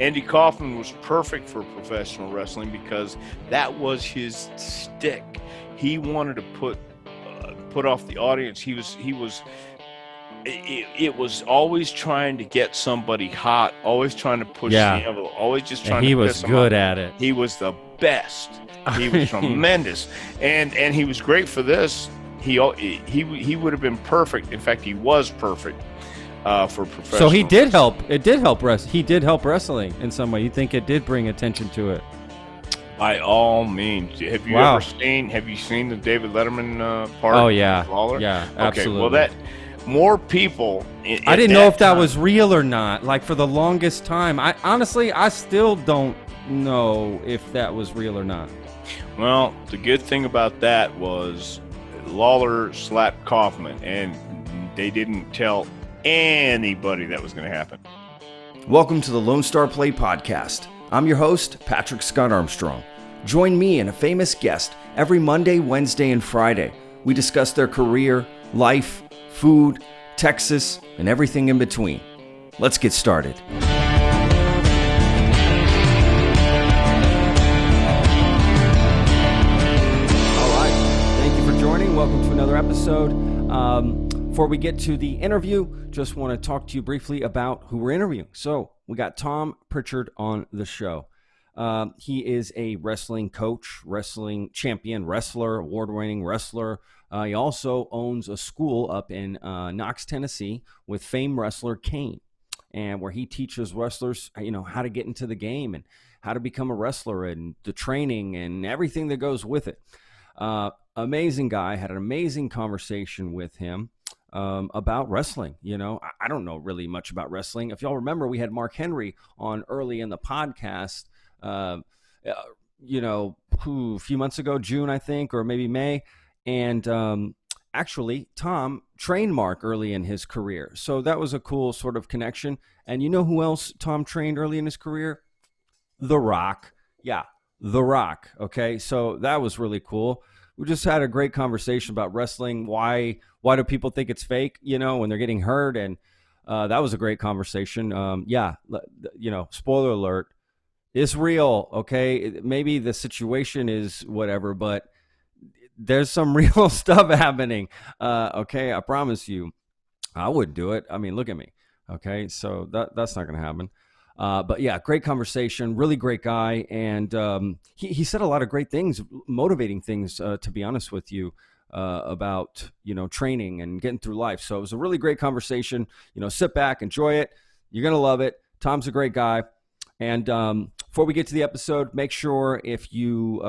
Andy Kaufman was perfect for professional wrestling because that was his stick. He wanted to put off the audience. It was always trying to get somebody hot, always trying to push the envelope, always just trying to piss them off. He was good at it. He was the best. He was tremendous, and he was great for this. He would have been perfect. In fact, he was perfect for professional. So he did help. It did help He did help wrestling in some way. You think it did bring attention to it? By all means. Have you seen the David Letterman part? Oh yeah, Lawler? Yeah, okay, absolutely. Well, that more people. I didn't know if that was real or not. Like for the longest time, I still don't know if that was real or not. Well, the good thing about that was Lawler slapped Kaufman, and they didn't tell anybody that was going to happen. Welcome to the Lone Star Play Podcast. I'm your host, Patrick Scott Armstrong. Join me and a famous guest every Monday, Wednesday, and Friday. We discuss their career, life, food, Texas, and everything in between. Let's get started. Welcome to another episode. Before we get to the interview, just want to talk to you briefly about who we're interviewing. So we got Tom Prichard on the show. He is a wrestling coach, wrestling champion, wrestler, award-winning wrestler. He also owns a school up in Knoxville, Tennessee with famed wrestler Kane, and where he teaches wrestlers, how to get into the game and how to become a wrestler and the training and everything that goes with it. Amazing guy. Had an amazing conversation with him about wrestling. I don't know really much about wrestling. If y'all remember, we had Mark Henry on early in the podcast, a few months ago, June, I think, or maybe May. And actually, Tom trained Mark early in his career. So that was a cool sort of connection. And you know who else Tom trained early in his career? The Rock. Yeah, The Rock. Okay, so that was really cool. We just had a great conversation about wrestling. Why do people think it's fake, when they're getting hurt? And that was a great conversation. Spoiler alert, it's real, okay? Maybe the situation is whatever, but there's some real stuff happening, okay? I promise you. I wouldn't do it. I mean, look at me, okay? So that's not going to happen. But yeah, great conversation, really great guy. And he said a lot of great things, motivating things, to be honest with you, about, training and getting through life. So it was a really great conversation. Sit back, enjoy it. You're going to love it. Tom's a great guy. And before we get to the episode, make sure if you,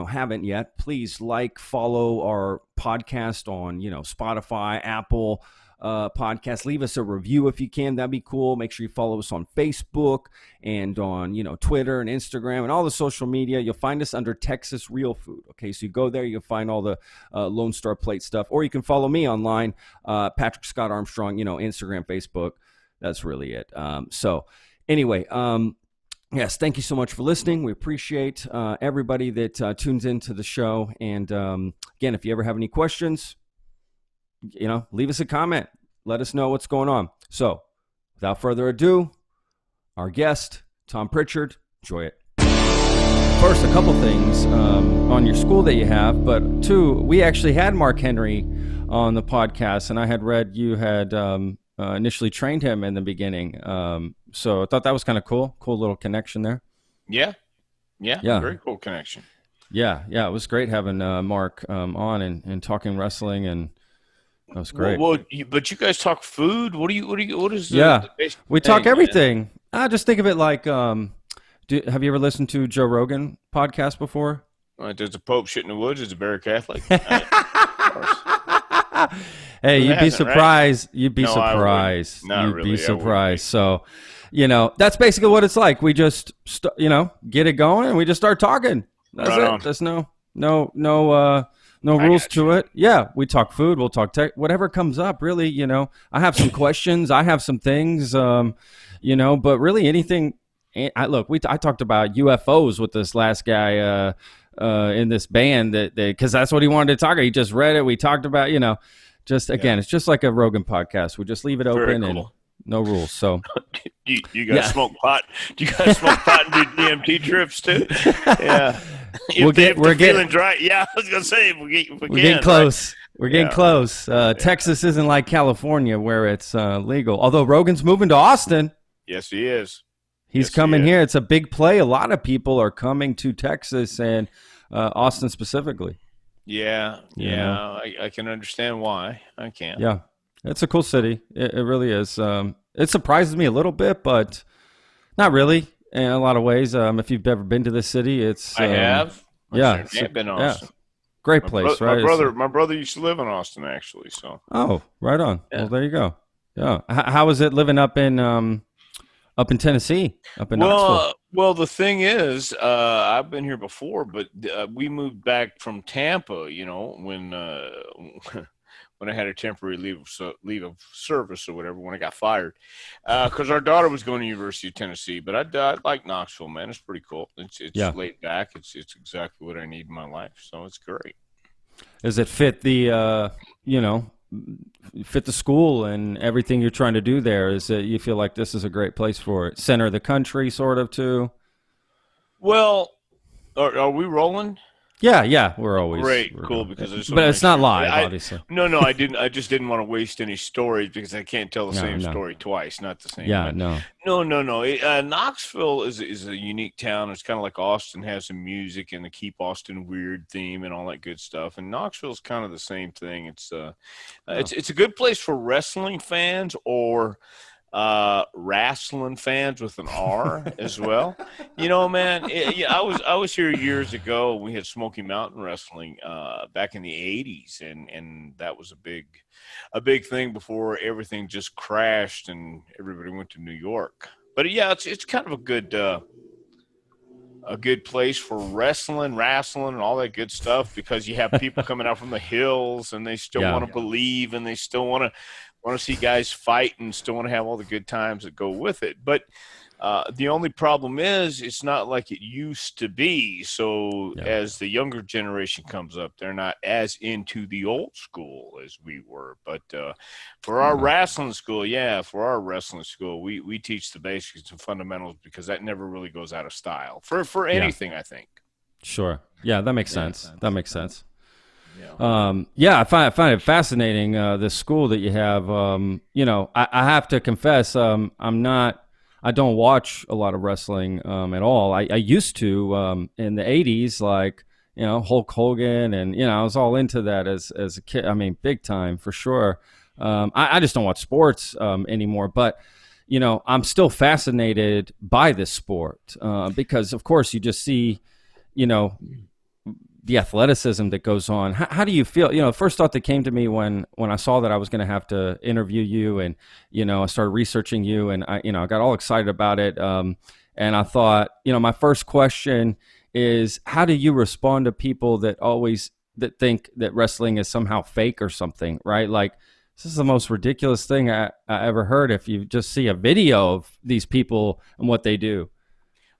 haven't yet, please follow our podcast on, Spotify, Apple, podcast. Leave us a review if you can. That'd be cool. Make sure you follow us on Facebook and on Twitter and Instagram and all the social media. You'll find us under Texas Real Food. Okay, so you go there, you'll find all the Lone Star Plate stuff, or you can follow me online, Patrick Scott Armstrong. Instagram, Facebook. That's really it. So anyway, yes, thank you so much for listening. We appreciate everybody that tunes into the show. And again, if you ever have any questions, leave us a comment. Let us know what's going on. So, without further ado, our guest, Tom Prichard. Enjoy it. First, a couple things on your school that you have, but two, we actually had Mark Henry on the podcast, and I had read you had initially trained him in the beginning. So I thought that was kind of cool. Cool little connection there. Yeah. Very cool connection. Yeah. It was great having Mark on and talking wrestling, and that was great. But you guys talk food. What is the basic we thing, talk everything. Man? I just think of it like, have you ever listened to Joe Rogan podcast before? Does a Pope shit in the woods? Is a bear Catholic? Hey, you'd be surprised. Right? You'd be surprised. You'd be surprised. So, that's basically what it's like. We just, get it going, and we just start talking. That's right it. On. There's no rules to it. Yeah, we talk food. We'll talk tech, whatever comes up. Really, I have some questions. I have some things. But really anything. I talked about UFOs with this last guy in this band that because that's what he wanted to talk about. He just read it. We talked about, it's just like a Rogan podcast. We just leave it open. Very cool. no rules. So you guys smoke pot? Do you guys smoke pot and do DMT trips too? Yeah. If they're feeling dry, yeah, I was gonna say if we we're getting close. Right? We're getting close. Yeah. Texas isn't like California where it's legal. Although Rogan's moving to Austin. Yes, he is. He's coming here. It's a big play. A lot of people are coming to Texas and Austin specifically. Yeah, I can understand why. I can. Yeah, it's a cool city. It really is. It surprises me a little bit, but not really in a lot of ways. If you've ever been to this city, it's. I have. Yeah, I've been to Austin. Yeah. Great place, right? My brother used to live in Austin, actually. So. Oh, right on. Yeah. Well, there you go. Yeah. How was it living up in Tennessee, up in Knoxville? Well, the thing is, I've been here before, but we moved back from Tampa. You know, when I had a temporary leave of service or whatever, when I got fired, because our daughter was going to University of Tennessee. But I like Knoxville, man. It's pretty cool. It's laid back. It's exactly what I need in my life. So it's great. Does it fit the fit the school and everything you're trying to do there? Is it you feel like this is a great place for it? Center of the country, sort of too? Well, are we rolling? Yeah, we're always cool because but it's not live, obviously. No, I didn't. I just didn't want to waste any stories because I can't tell the same story twice. Not the same. Yeah, no. Knoxville is a unique town. It's kind of like Austin has some music and the Keep Austin Weird theme and all that good stuff. And Knoxville's kind of the same thing. It's a good place for wrestling fans or wrestling fans with an R as well. You know, man, I was here years ago. We had Smoky Mountain Wrestling back in the 80s, and that was a big thing before everything just crashed and everybody went to New York. But yeah, it's kind of a good place for wrestling and all that good stuff because you have people coming out from the hills and they still want to believe and they still want to see guys fight and still want to have all the good times that go with it. But the only problem is it's not like it used to be. So as the younger generation comes up, they're not as into the old school as we were. But for our wrestling school, we teach the basics and fundamentals because that never really goes out of style for anything, I think. Sure. Yeah, that makes sense. That makes sense. I find it fascinating, this school that you have. I have to confess, I don't watch a lot of wrestling at all. I used to in the 80s, like, Hulk Hogan, and, I was all into that as a kid. I mean, big time for sure. I just don't watch sports anymore, but, I'm still fascinated by this sport because, of course, you just see, the athleticism that goes on. How do you feel? The first thought that came to me when I saw that I was going to have to interview you and, I started researching you and I got all excited about it. And I thought, my first question is, how do you respond to people that think that wrestling is somehow fake or something, right? Like, this is the most ridiculous thing I ever heard if you just see a video of these people and what they do.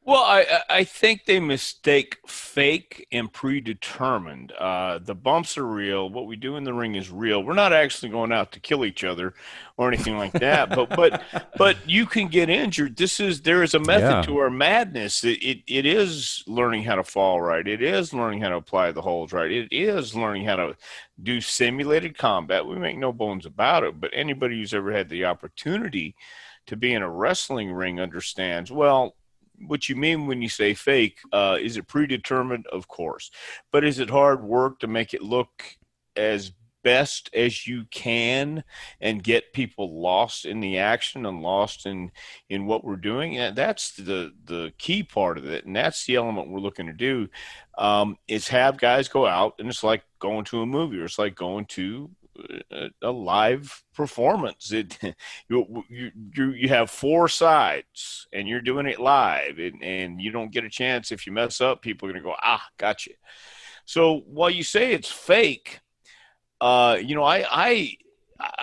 Well, I think they mistake fake and predetermined. The bumps are real. What we do in the ring is real. We're not actually going out to kill each other or anything like that. But you can get injured. There is a method to our madness. It is learning how to fall right. It is learning how to apply the holds right. It is learning how to do simulated combat. We make no bones about it. But anybody who's ever had the opportunity to be in a wrestling ring understands, well, what you mean when you say fake. Is it predetermined? Of course. But is it hard work to make it look as best as you can and get people lost in the action and lost in what we're doing? And that's the key part of it. And that's the element we're looking to do, is have guys go out, and it's like going to a movie, or it's like going to a live performance. You have four sides and you're doing it live, and you don't get a chance. If you mess up, people are going to go, gotcha. So while you say it's fake, I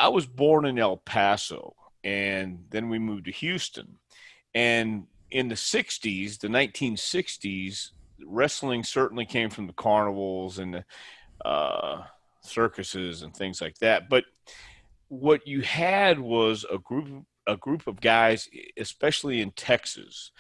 was born in El Paso, and then we moved to Houston, and in the 1960s, wrestling certainly came from the carnivals and the circuses and things like that. But what you had was a group a group of guys, especially in Texas.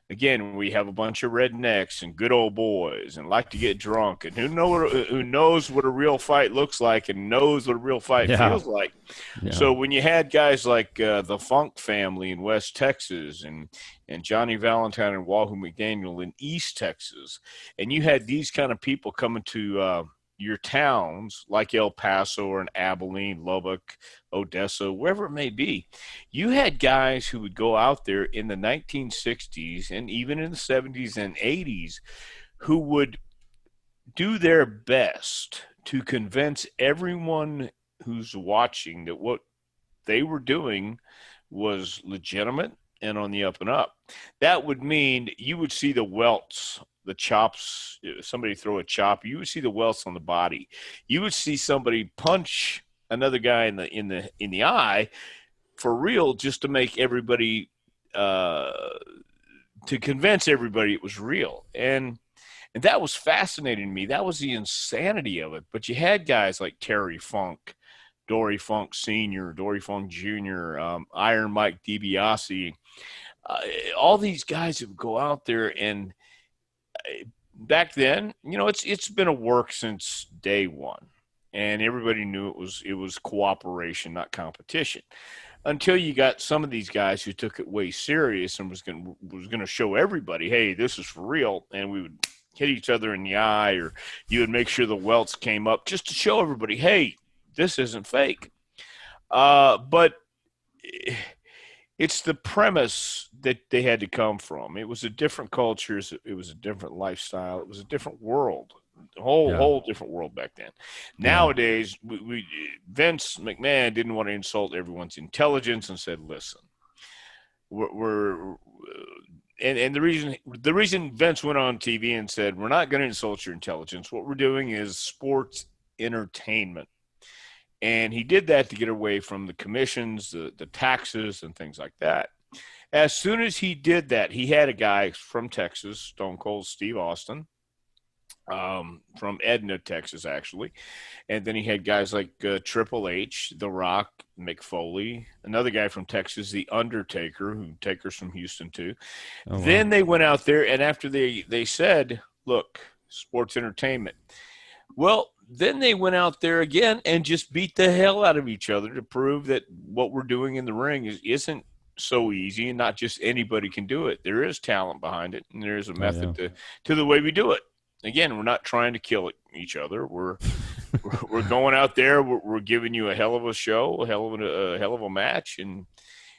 Again, we have a bunch of rednecks and good old boys and like to get drunk and who knows what a real fight looks like and knows what a real fight Yeah. feels like. Yeah. So when you had guys like the Funk family in West Texas and Johnny Valentine and Wahoo McDaniel in East Texas, and you had these kind of people coming to your towns like El Paso or Abilene, Lubbock, Odessa, wherever it may be, you had guys who would go out there in the 1960s and even in the 70s and 80s who would do their best to convince everyone who's watching that what they were doing was legitimate and on the up and up. That would mean you would see the welts, the chops, somebody throw a chop, you would see the welts on the body. You would see somebody punch another guy in the eye for real, just to make everybody to convince everybody it was real. And that was fascinating to me. That was the insanity of it. But you had guys like Terry Funk, Dory Funk Sr., Dory Funk Jr., Iron Mike DiBiase, all these guys who would go out there. And back then, it's been a work since day one, and everybody knew it was cooperation, not competition. Until you got some of these guys who took it way serious and was going to show everybody, hey, this is for real, and we would hit each other in the eye, or you would make sure the welts came up just to show everybody, hey, this isn't fake. But it's the premise that they had to come from. It was a different culture. It was a different lifestyle. It was a different world, whole different world back then. Nowadays, Vince McMahon didn't want to insult everyone's intelligence and said, listen, and the reason Vince went on TV and said, we're not going to insult your intelligence. What we're doing is sports entertainment. And he did that to get away from the commissions, the taxes, and things like that. As soon as he did that, he had a guy from Texas, Stone Cold Steve Austin, from Edna, Texas, actually. And then he had guys like Triple H, The Rock, Mick Foley, another guy from Texas, The Undertaker, who Taker's from Houston too. Oh, wow. Then they went out there, and after they said, look, sports entertainment. Well, then they went out there again and just beat the hell out of each other to prove that what we're doing in the ring isn't so easy, and not just anybody can do it. There is talent behind it, and there is a method to the way we do it. Again, we're not trying to kill each other. We're going out there. We're giving you a hell of a show, a hell of a match, and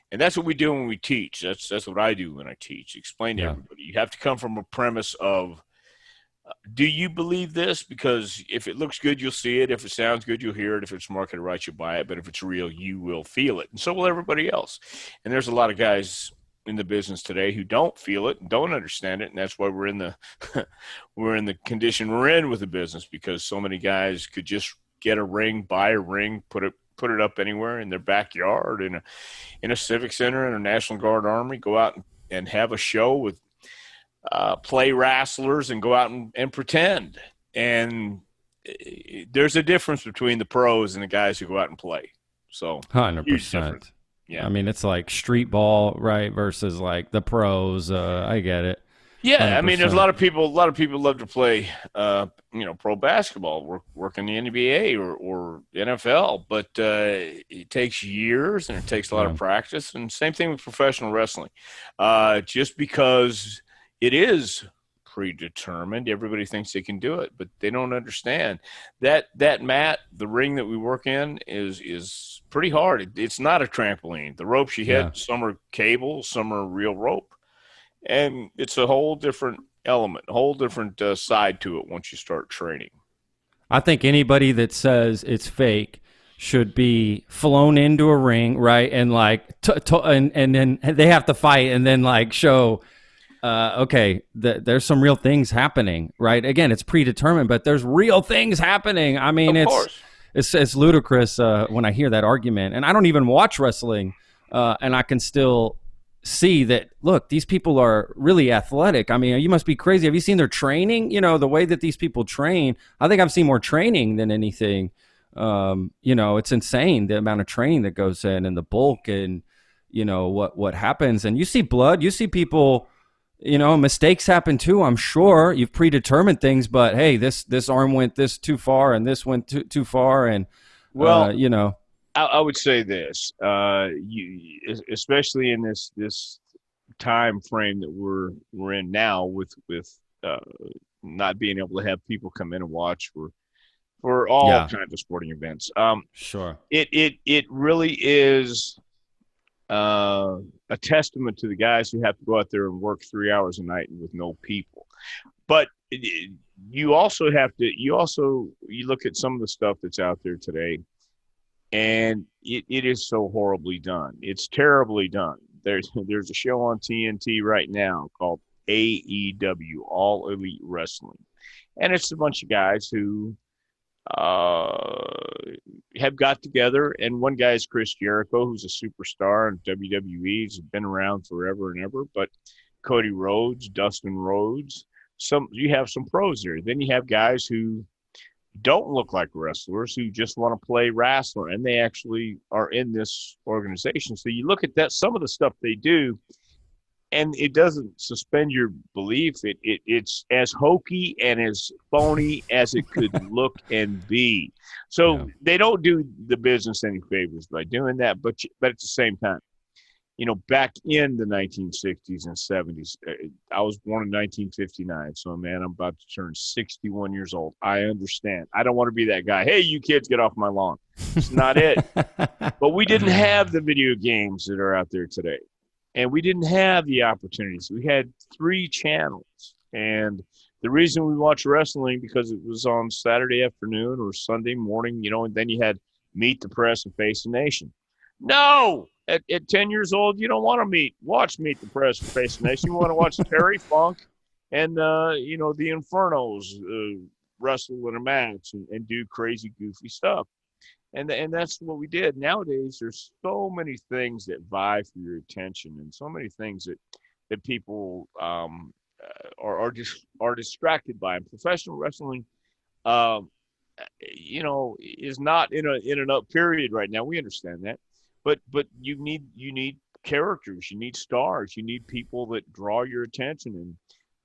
that's what we do when we teach. That's what I do when I teach. Explain to everybody. You have to come from a premise of, do you believe this? Because if it looks good, you'll see it. If it sounds good, you'll hear it. If it's marketed right, you'll buy it. But if it's real, you will feel it. And so will everybody else. And there's a lot of guys in the business today who don't feel it and don't understand it. And that's why we're in the condition we're in with the business, because so many guys could just get a ring, buy a ring, put it up anywhere in their backyard, in a civic center, in a National Guard Army, go out and have a show with play wrestlers and go out and pretend. And there's a difference between the pros and the guys who go out and play. So 100%. Yeah. I mean, it's like street ball, right? Versus like the pros. I get it. Yeah. 100%. I mean, there's a lot of people love to play, pro basketball, work in the NBA or NFL, but it takes years and it takes a lot of practice, and same thing with professional wrestling. Just because it is predetermined, everybody thinks they can do it, but they don't understand that mat, the ring that we work in, is pretty hard. It's not a trampoline. The ropes you hit, some are cable, some are real rope, and it's a whole different element, a whole different side to it once you start training. I think anybody that says it's fake should be flown into a ring, right, and like and then they have to fight and then like show. There's some real things happening, right? Again, it's predetermined, but there's real things happening. I mean, it's ludicrous when I hear that argument, and I don't even watch wrestling, and I can still see that, look, these people are really athletic. I mean, you must be crazy. Have you seen their training? The way that these people train. I think I've seen more training than anything. It's insane, the amount of training that goes in and the bulk, and what happens. And you see blood, you see people, mistakes happen too. I'm sure you've predetermined things, but hey, this arm went this too far and this went too far. And, Well, I would say this, especially in this time frame that we're in now with uh, not being able to have people come in and watch for all yeah, kinds of sporting events. sure. It really is a testament to the guys who have to go out there and work 3 hours a night with no people. But you also have to you look at some of the stuff that's out there today, and it is so horribly done. It's terribly done. There's a show on TNT right now called AEW, All Elite Wrestling, and it's a bunch of guys who have got together, and one guy is Chris Jericho, who's a superstar in WWE. He's been around forever and ever. But Cody Rhodes, Dustin Rhodes, you have some pros there. Then you have guys who don't look like wrestlers, who just want to play wrestler, and they actually are in this organization. So you look at that, some of the stuff they do, and it doesn't suspend your belief. It's as hokey and as phony as it could look and be. So they don't do the business any favors by doing that. But at the same time, back in the 1960s and 70s, I was born in 1959. So, man, I'm about to turn 61 years old. I understand. I don't want to be that guy. Hey, you kids, get off my lawn. It's not it. But we didn't have the video games that are out there today. And we didn't have the opportunities. We had 3 channels. And the reason we watched wrestling, because it was on Saturday afternoon or Sunday morning, and then you had Meet the Press and Face the Nation. No! At 10 years old, you don't want to watch Meet the Press and Face the Nation. You want to watch Terry Funk and, the Infernos wrestle in a match and do crazy, goofy stuff. And that's what we did. Nowadays, there's so many things that vie for your attention, and so many things that people are distracted by. And professional wrestling, is not in an up period right now. We understand that, but you need characters, you need stars, you need people that draw your attention, and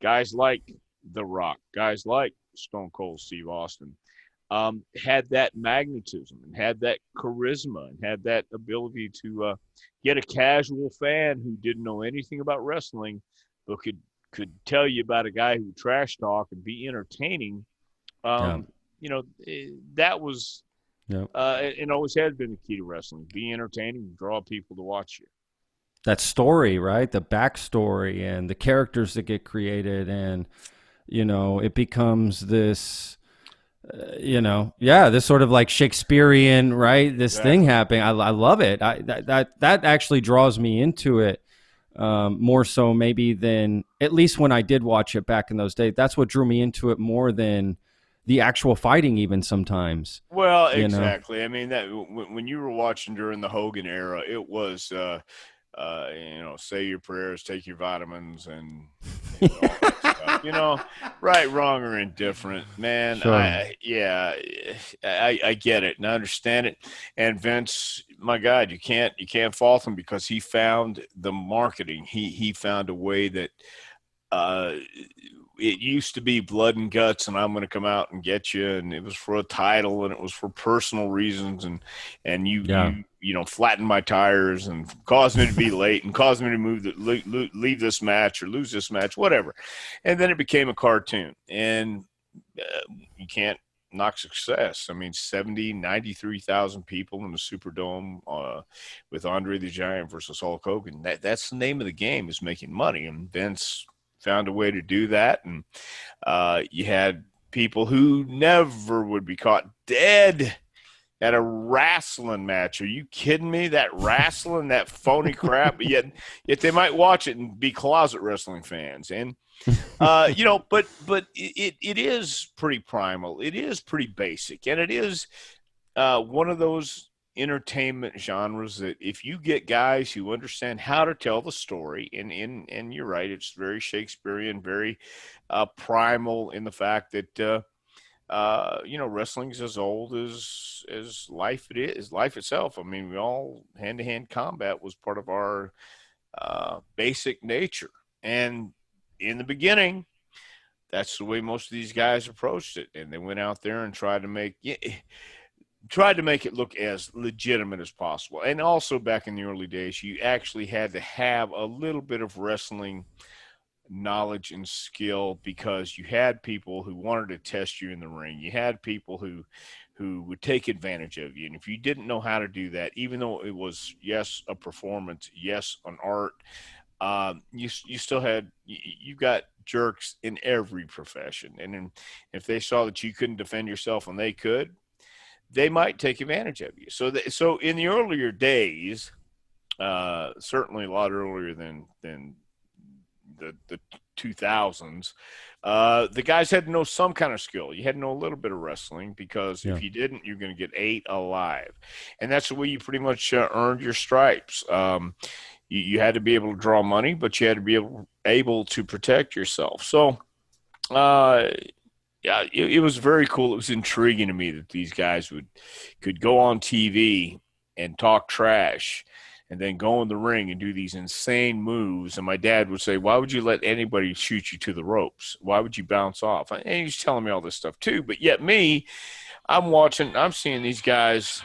guys like The Rock, guys like Stone Cold Steve Austin. Had that magnetism and had that charisma and had that ability to get a casual fan who didn't know anything about wrestling, but could tell you about a guy who trash talk and be entertaining. That was and always has been the key to wrestling: be entertaining, draw people to watch you. That story, right? The backstory and the characters that get created, and it becomes this. This sort of like Shakespearean, right? This thing happening. I love it. That actually draws me into it more so maybe than, at least when I did watch it back in those days. That's what drew me into it more than the actual fighting, even sometimes. Well, exactly. I mean, that when you were watching during the Hogan era, it was say your prayers, take your vitamins, and all that stuff. Right, wrong, or indifferent, man. Sure. I get it and I understand it. And Vince, my God, you can't fault him, because he found the marketing. He found a way that it used to be blood and guts, and I'm going to come out and get you, and it was for a title, and it was for personal reasons, and you flatten my tires and cause me to be late and cause me to leave this match or lose this match, whatever. And then it became a cartoon, and you can't knock success. I mean, 93,000 people in the Superdome with Andre the Giant versus Hulk Hogan. That's the name of the game, is making money. And Vince found a way to do that. And you had people who never would be caught dead at a wrestling match. Are you kidding me? That wrestling, that phony crap. But yet they might watch it and be closet wrestling fans. And but it is pretty primal. It is pretty basic, and it is one of those entertainment genres that if you get guys who understand how to tell the story, and you're right, it's very Shakespearean, very primal in the fact that wrestling's as old as life it is, life itself. I mean, we all hand-to-hand combat was part of our basic nature. And in the beginning, that's the way most of these guys approached it. And they went out there and tried to make it look as legitimate as possible. And also back in the early days, you actually had to have a little bit of wrestling knowledge and skill, because you had people who wanted to test you in the ring. You had people who would take advantage of you. And if you didn't know how to do that, even though it was, yes, a performance, yes, an art, you still had, you got jerks in every profession. And then if they saw that you couldn't defend yourself and they could, they might take advantage of you. So in the earlier days, certainly a lot earlier than the 2000s, the guys had to know some kind of skill. You had to know a little bit of wrestling, because if you didn't, you're going to get ate alive. And that's the way you pretty much earned your stripes. You had to be able to draw money, but you had to be able to protect yourself. So, yeah, it was very cool. It was intriguing to me that these guys could go on TV and talk trash and then go in the ring and do these insane moves. And my dad would say, why would you let anybody shoot you to the ropes? Why would you bounce off? And he's telling me all this stuff too. But yet I'm seeing these guys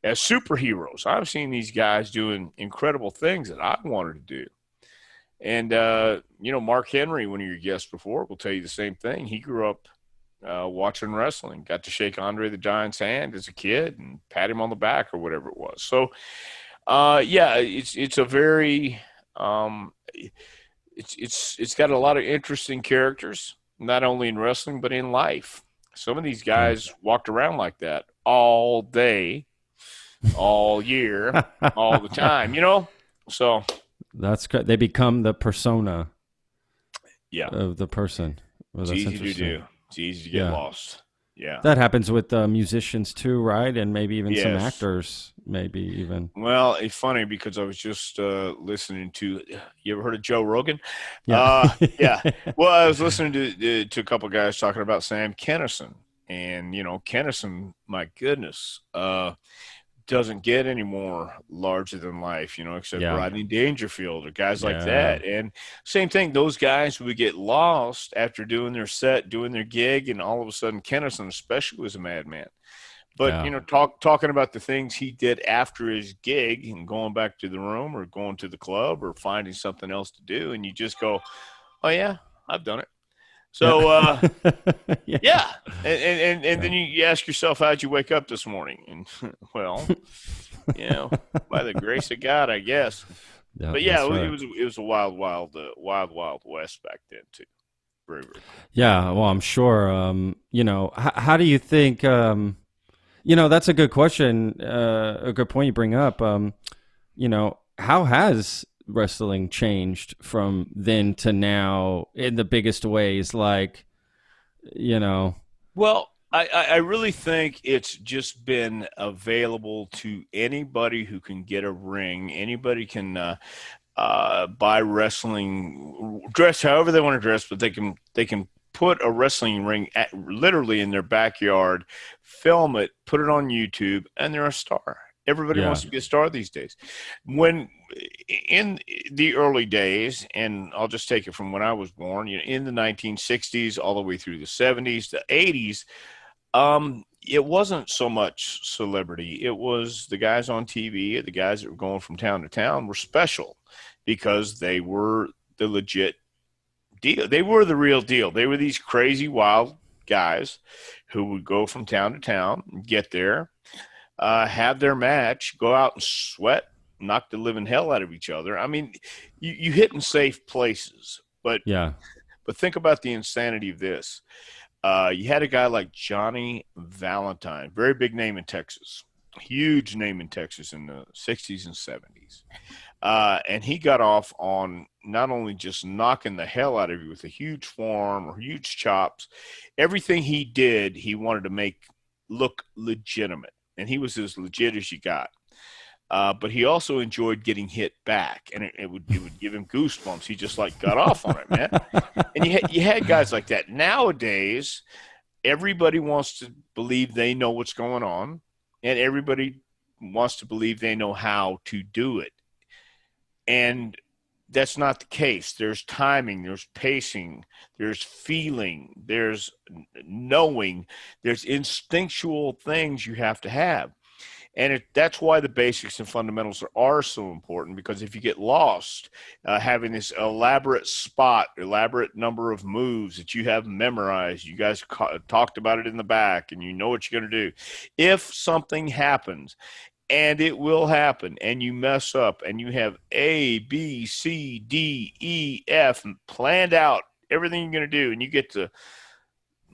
as superheroes. I'm seeing these guys doing incredible things that I wanted to do. And, Mark Henry, one of your guests before, will tell you the same thing. He grew up watching wrestling, got to shake Andre the Giant's hand as a kid and pat him on the back or whatever it was. So, it's a very, it's got a lot of interesting characters, not only in wrestling, but in life. Some of these guys walked around like that all day, all year, all the time, so. That's good. They become the persona of the person. Well, it's easy to do. It's easy to get lost. Yeah. That happens with musicians too, right? And maybe even some actors, maybe even. Well, it's funny because I was just listening to, you ever heard of Joe Rogan? Yeah. Yeah. Well, I was listening to a couple of guys talking about Sam Kinison. And, Kinison, my goodness, doesn't get any more larger than life, except Rodney Dangerfield or guys like that. And same thing, those guys would get lost after doing their set, doing their gig, and all of a sudden Kennison especially was a madman. But, talking about the things he did after his gig and going back to the room or going to the club or finding something else to do, and you just go, oh, yeah, I've done it. So, and then you ask yourself, how'd you wake up this morning? And, well, by the grace of God, I guess. Yeah, but, it was a wild west back then, too. Very, very cool. Yeah, well, I'm sure. How do you think, that's a good question, a good point you bring up. How has wrestling changed from then to now in the biggest ways? Well, I really think it's just been available to anybody who can get a ring. Anybody can buy wrestling, dress however they want to dress, but they can put a wrestling ring literally in their backyard, film it, put it on YouTube, and they're a star. Everybody wants to be a star these days. When in the early days, and I'll just take it from when I was born, in the 1960s all the way through the 70s, the 80s, it wasn't so much celebrity. It was the guys on TV, the guys that were going from town to town were special because they were the legit deal. They were the real deal. They were these crazy, wild guys who would go from town to town, get there, have their match, go out and sweat, knock the living hell out of each other. I mean, you hit in safe places, but think about the insanity of this. You had a guy like Johnny Valentine, very big name in Texas, huge name in Texas in the 60s and 70s. And he got off on not only just knocking the hell out of you with a huge forearm or huge chops, everything he did, he wanted to make look legitimate. And he was as legit as you got. but he also enjoyed getting hit back, and it would give him goosebumps. He just like got off on it, man. And you had guys like that. Nowadays, everybody wants to believe they know what's going on, and everybody wants to believe they know how to do it. And that's not the case. There's timing, there's pacing, there's feeling, there's knowing, there's instinctual things you have to have. And that's why the basics and fundamentals are so important, because if you get lost having this elaborate number of moves that you have memorized, you guys talked about it in the back, and you know what you're going to do. If something happens, and it will happen, and you mess up, and you have A, B, C, D, E, F planned out, everything you're going to do, and you get to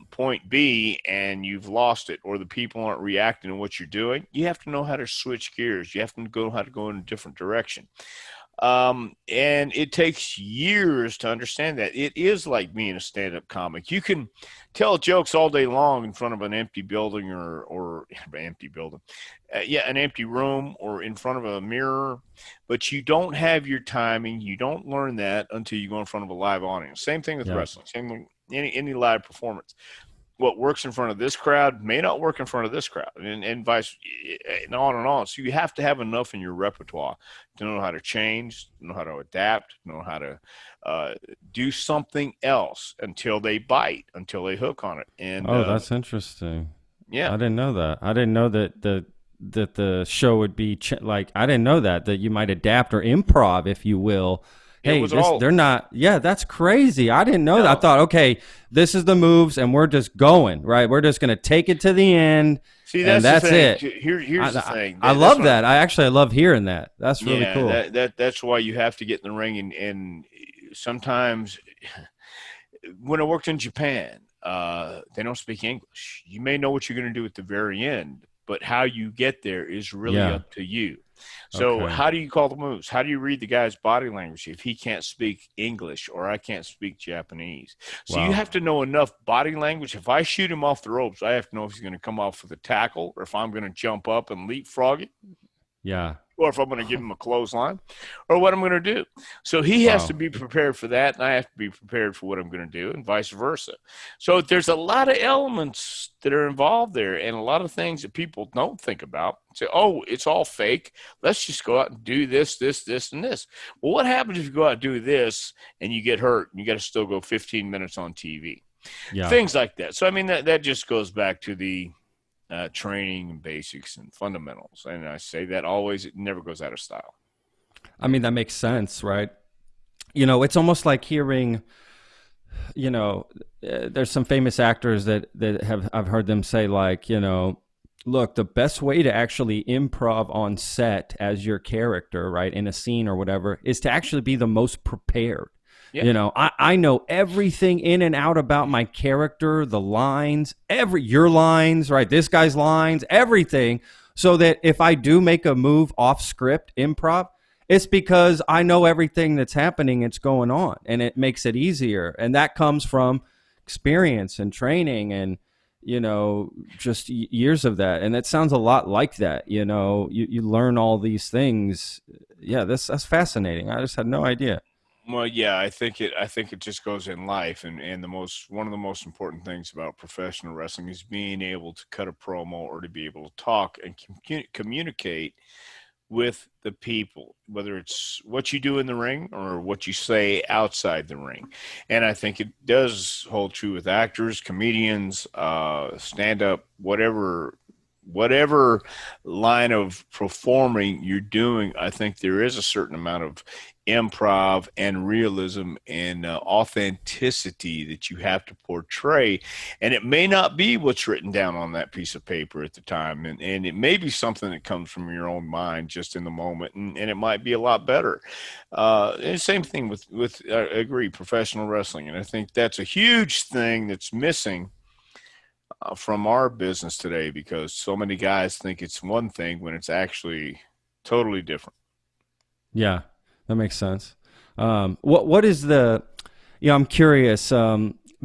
point B and you've lost it, or the people aren't reacting to what you're doing, you have to know how to switch gears. You have to know how to go in a different direction. And it takes years to understand that. It is like being a stand-up comic. You can tell jokes all day long in front of an empty building or empty building. An empty room or in front of a mirror, but you don't have your timing. You don't learn that until you go in front of a live audience. Same thing with wrestling. Same thing any live performance. What works in front of this crowd may not work in front of this crowd, and vice, and on and on. So you have to have enough in your repertoire to know how to change, know how to adapt, know how to do something else until they bite, until they hook on it. And that's interesting. Yeah, I didn't know that. I didn't know that the show would be like. I didn't know that you might adapt or improv, if you will. Hey, they're not. Yeah, that's crazy. I didn't know that. I thought, okay, this is the moves, and we're just going, right? We're just going to take it to the end. See, that's it. Here's the thing. I love that. I love hearing that. That's really cool. That's why you have to get in the ring, and sometimes when I worked in Japan, they don't speak English. You may know what you're going to do at the very end, but how you get there is really up to you. So how do you call the moves? How do you read the guy's body language if he can't speak English or I can't speak Japanese? So you have to know enough body language. If I shoot him off the ropes, I have to know if he's going to come off with a tackle or if I'm going to jump up and leapfrog it. Yeah. Or if I'm going to give him a clothesline or what I'm going to do. So he has to be prepared for that, and I have to be prepared for what I'm going to do, and vice versa. So there's a lot of elements that are involved there and a lot of things that people don't think about. Say, oh, it's all fake. Let's just go out and do this, this, this, and this. Well, what happens if you go out and do this and you get hurt and you got to still go 15 minutes on TV? Yeah. Things like that. So, I mean, that just goes back to the training and basics and fundamentals. And I say that always, it never goes out of style. I mean, that makes sense, right? You know, it's almost like hearing, you know, there's some famous actors that I've heard them say, like, you know, look, the best way to actually improv on set as your character, right, in a scene or whatever, is to actually be the most prepared. Yeah. You know, I know everything in and out about my character, the lines, your lines, right? This guy's lines, everything. So that if I do make a move off script, improv, it's because I know everything that's happening, it's going on, and it makes it easier. And that comes from experience and training and, you know, just years of that. And it sounds a lot like that. You know, you learn all these things. Yeah, that's fascinating. I just had no idea. Well, yeah, I think it just goes in life, and one of the most important things about professional wrestling is being able to cut a promo or to be able to talk and communicate with the people, whether it's what you do in the ring or what you say outside the ring. And I think it does hold true with actors, comedians, stand-up, whatever line of performing you're doing. I think there is a certain amount of improv and realism and authenticity that you have to portray, and it may not be what's written down on that piece of paper at the time, and it may be something that comes from your own mind just in the moment, and it might be a lot better. And same thing with I agree, professional wrestling, and I think that's a huge thing that's missing from our business today, because so many guys think it's one thing when it's actually totally different. Yeah, that makes sense. What is the, you know, I'm curious,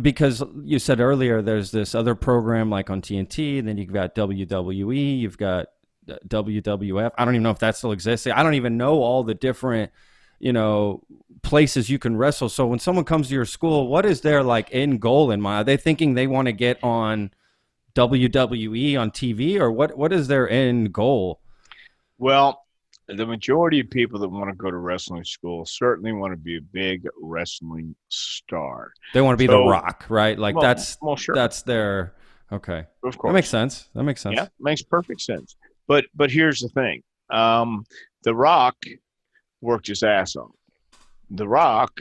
because you said earlier there's this other program like on TNT, and then you've got WWE, you've got WWF. I don't even know if that still exists. I don't even know all the different, places you can wrestle. So when someone comes to your school, what is their like end goal in mind? Are they thinking they want to get on WWE on TV, or what is their end goal? Well, the majority of people that want to go to wrestling school certainly want to be a big wrestling star. They want to be The So, Rock, right? Like sure, that's their okay. of That makes course, sense. That makes yeah, sense. makes perfect sense. But here's the thing: The Rock worked his ass off. The Rock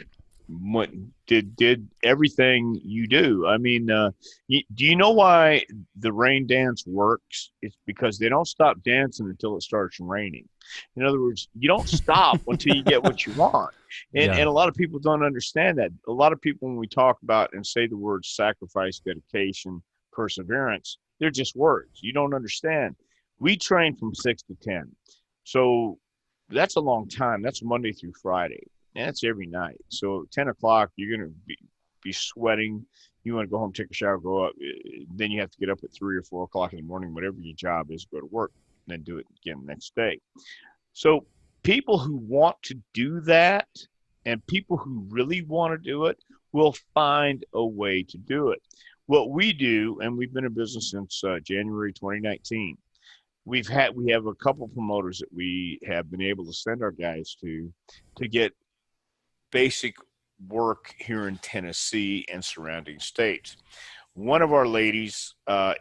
went did everything you do. I mean, do you know why the rain dance works? It's because they don't stop dancing until it starts raining. In other words, you don't stop until you get what you want. And Yeah. a lot of people don't understand that. A lot of people, when we talk about and say the words sacrifice, dedication, perseverance, they're just words. You don't understand. We train from 6 to 10. So that's a long time. That's Monday through Friday. And that's every night. So 10 o'clock, you're going to be sweating. You want to go home, take a shower, go up. Then you have to get up at 3 or 4 o'clock in the morning, whatever your job is, go to work, and then do it again the next day. So people who want to do that and people who really want to do it will find a way to do it. What we do, and we've been in business since January 2019, we have a couple promoters that we have been able to send our guys to get basic work here in Tennessee and surrounding states. One of our ladies,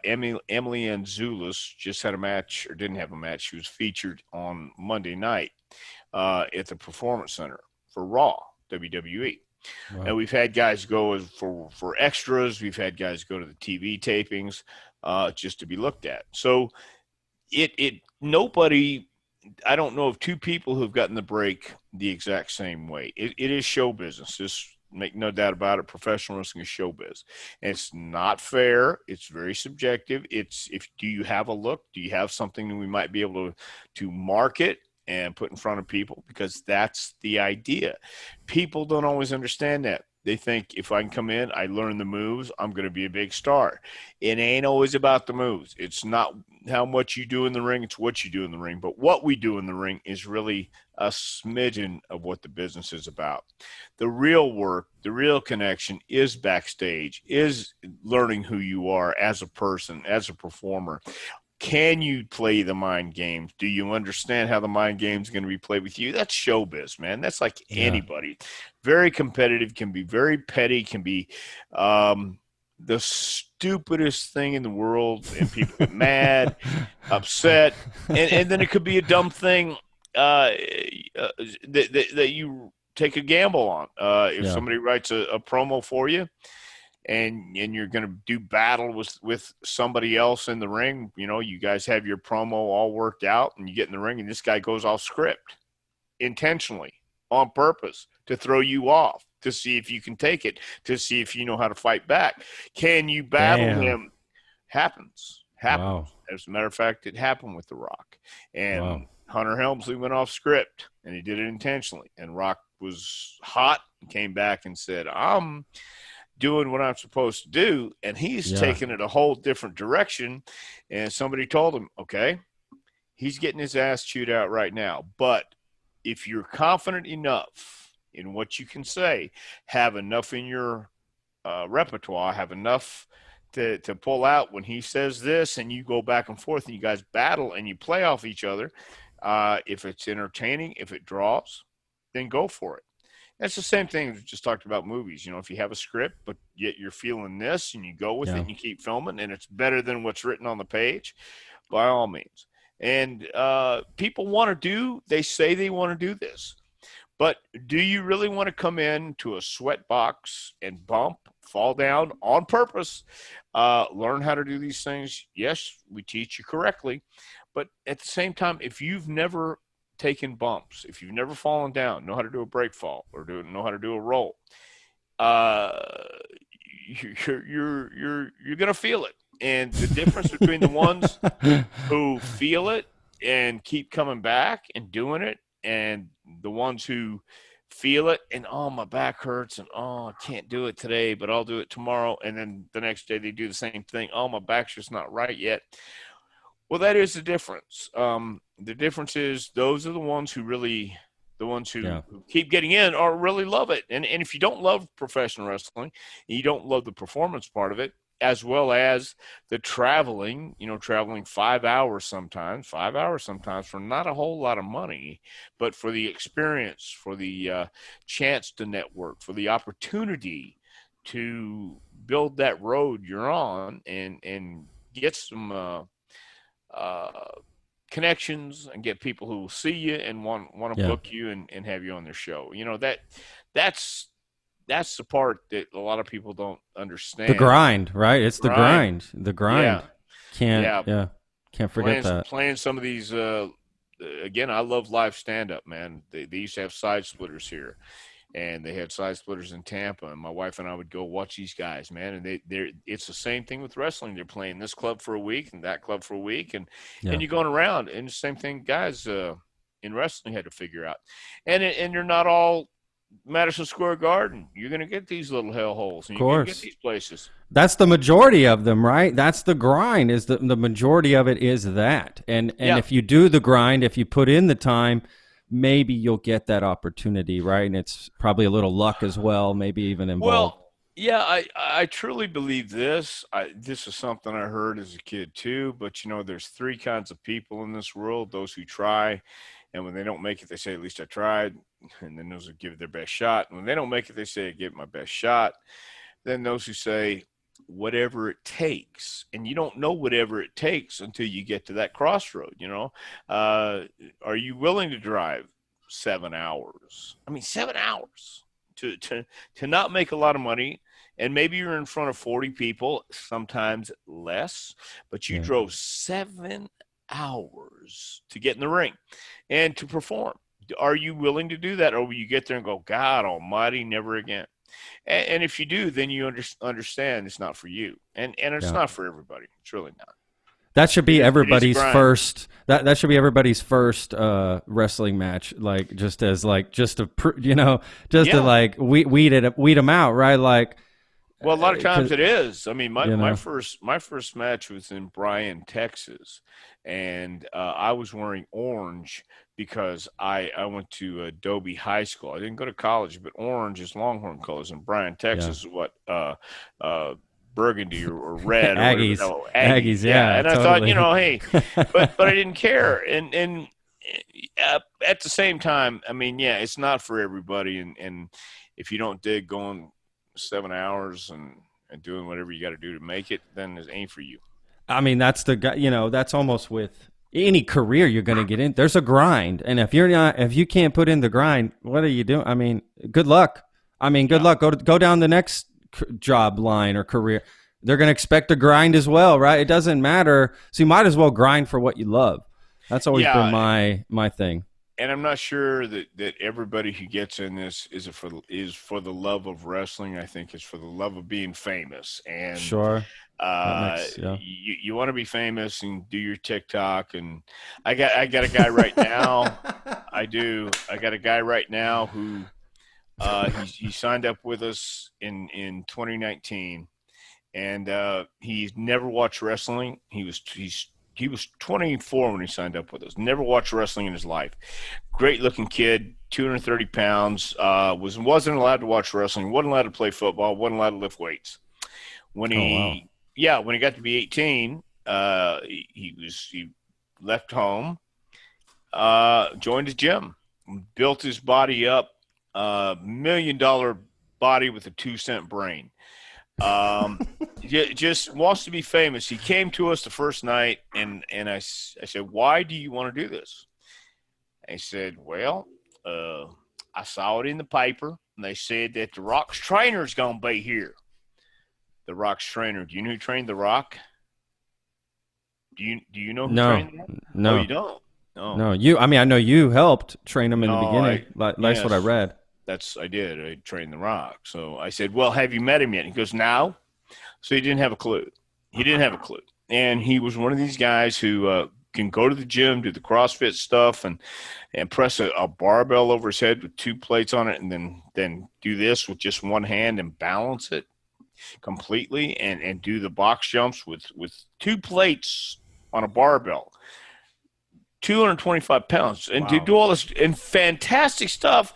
Emily Ann Zulus, just had a match, or didn't have a match. She was featured on Monday night at the Performance Center for Raw, WWE. Wow. And we've had guys go for extras. We've had guys go to the TV tapings just to be looked at. So nobody, I don't know of two people who've gotten the break the exact same way. It is show business. Just make no doubt about it. Professional wrestling is show biz. And it's not fair. It's very subjective. Do you have a look? Do you have something that we might be able to market and put in front of people? Because that's the idea. People don't always understand that. They think if I can come in, I learn the moves, I'm going to be a big star. It ain't always about the moves. It's not how much you do in the ring, it's what you do in the ring. But what we do in the ring is really a smidgen of what the business is about. The real work, the real connection is backstage, is learning who you are as a person, as a performer. Can you play the mind games? Do you understand how the mind game is going to be played with you? That's showbiz, man. That's like anybody. Very competitive, can be very petty, can be the stupidest thing in the world, and people get mad, upset, and then it could be a dumb thing that you take a gamble on. If somebody writes a promo for you, and you're going to do battle with somebody else in the ring, you guys have your promo all worked out, and you get in the ring, and this guy goes off script intentionally, on purpose, to throw you off, to see if you can take it, to see if you know how to fight back. Can you battle him? Happens. Wow. As a matter of fact, it happened with The Rock. And Hunter Helmsley went off script, and he did it intentionally. And Rock was hot and came back and said, I'm doing what I'm supposed to do, and he's taking it a whole different direction. And somebody told him, okay, he's getting his ass chewed out right now, but if you're confident enough in what you can say, have enough in your repertoire, have enough to pull out when he says this, and you go back and forth and you guys battle and you play off each other, if it's entertaining, if it draws, then go for it. That's the same thing we just talked about movies. If you have a script, but yet you're feeling this and you go with it and you keep filming and it's better than what's written on the page, by all means. And people they say they want to do this. But do you really want to come in to a sweat box and bump, fall down on purpose, learn how to do these things? Yes, we teach you correctly. But at the same time, if you've never taken bumps, if you've never fallen down, know how to do a break fall or know how to do a roll, you're going to feel it. And the difference between the ones who feel it and keep coming back and doing it, and the ones who feel it and, oh, my back hurts, and, oh, I can't do it today, but I'll do it tomorrow. And then the next day they do the same thing. Oh, my back's just not right yet. Well, that is the difference. The difference is those are the ones who really, the ones Yeah. who keep getting in or really love it. And if you don't love professional wrestling, you don't love the performance part of it, as well as the traveling, traveling 5 hours sometimes for not a whole lot of money, but for the experience, for the chance to network, for the opportunity to build that road you're on and get some uh, connections and get people who will see you and want to Yeah. book you and have you on their show. That's that's the part that a lot of people don't The understand. grind, right? It's the Grind, grind. The grind. yeah, Can't yeah. yeah. Can't forget that. Playing some of these. Again, I love live stand up, man. They used to have side splitters here, and they had side splitters in Tampa. And my wife and I would go watch these guys, man. And they're it's the same thing with wrestling. They're playing this club for a week and that club for a week, and Yeah. you're going around. And the same thing, guys in wrestling had to figure out. And they're not all Madison Square Garden. You're going to get these little hellholes, and Of you're going to get course. these places. That's the majority of them, right? That's the grind. Is the majority of it is that. And Yeah. if you do the grind, if you put in the time, maybe you'll get that opportunity, right? And it's probably a little luck as well, maybe even involved. Well, yeah, I truly believe this. This is something I heard as a kid too. But there's three kinds of people in this world: those who try, and when they don't make it, they say, "At least I tried." And then those who give it their best shot. And when they don't make it, they say, "I gave it my best shot." Then those who say, "Whatever it takes," and you don't know whatever it takes until you get to that crossroad. Are you willing to drive 7 hours? I mean, 7 hours to not make a lot of money, and maybe you're in front of 40 people, sometimes less, but you Yeah. drove 7 hours to get in the ring and to perform. Are you willing to do that, or will you get there and go, God Almighty, never again? And if you do, then you understand it's not for you, and it's Yeah. not for everybody. It's really not. That should be It is a everybody's grind. first. That should be everybody's first wrestling match. Like just to Yeah. like weed them out, right? Like, Well, a lot of times 'cause- it is. I mean, my, you my know. first my first match was in Bryan, Texas, and I was wearing orange because I went to Adobe High School. I didn't go to college, but orange is Longhorn colors, and Bryan, Texas is what burgundy or red or Aggies. whatever. No, Aggies, yeah, And I totally. thought, hey, but I didn't care. And at the same time, I mean, yeah, it's not for everybody. And if you don't dig going 7 hours and doing whatever you got to do to make it, then it ain't for you. I mean, that's the guy. That's almost with any career you're going to get in. There's a grind, and if you can't put in the grind, what are you doing? I mean, good luck. Good luck. Go down the next job line or career. They're going to expect a grind as well, right? It doesn't matter. So you might as well grind for what you love. That's always been my thing. And I'm not sure that everybody who gets in this is for the love of wrestling. I think it's for the love of being famous. And Sure. you want to be famous and do your TikTok. And I got a guy right now. I do. I got a guy right now who he signed up with us in 2019, and he's never watched wrestling. He was 24 when he signed up with us. Never watched wrestling in his life. Great looking kid, 230 pounds. Wasn't allowed to watch wrestling. Wasn't allowed to play football. Wasn't allowed to lift weights. When he got to be 18, he left home, joined his gym, built his body up. $1 million body with a 2-cent brain. Just wants to be famous. He came to us the first night, and I said, "Why do you want to do this?" And he said, "Well, I saw it in the paper, and they said that The Rock's trainer's gonna be here." The Rock's trainer. Do you know who trained The Rock? Do you know who trained The Rock? No, Oh, you don't. No, I know you helped train him in the beginning. That's what I read. I did. I trained The Rock. So I said, "Well, have you met him yet?" He goes, "No." So he didn't have a clue. And he was one of these guys who can go to the gym, do the CrossFit stuff, and press a barbell over his head with 2 plates on it, and then do this with just one hand and balance it completely, and do the box jumps with 2 plates on a barbell, 225 pounds, and to Wow. do all this and fantastic stuff,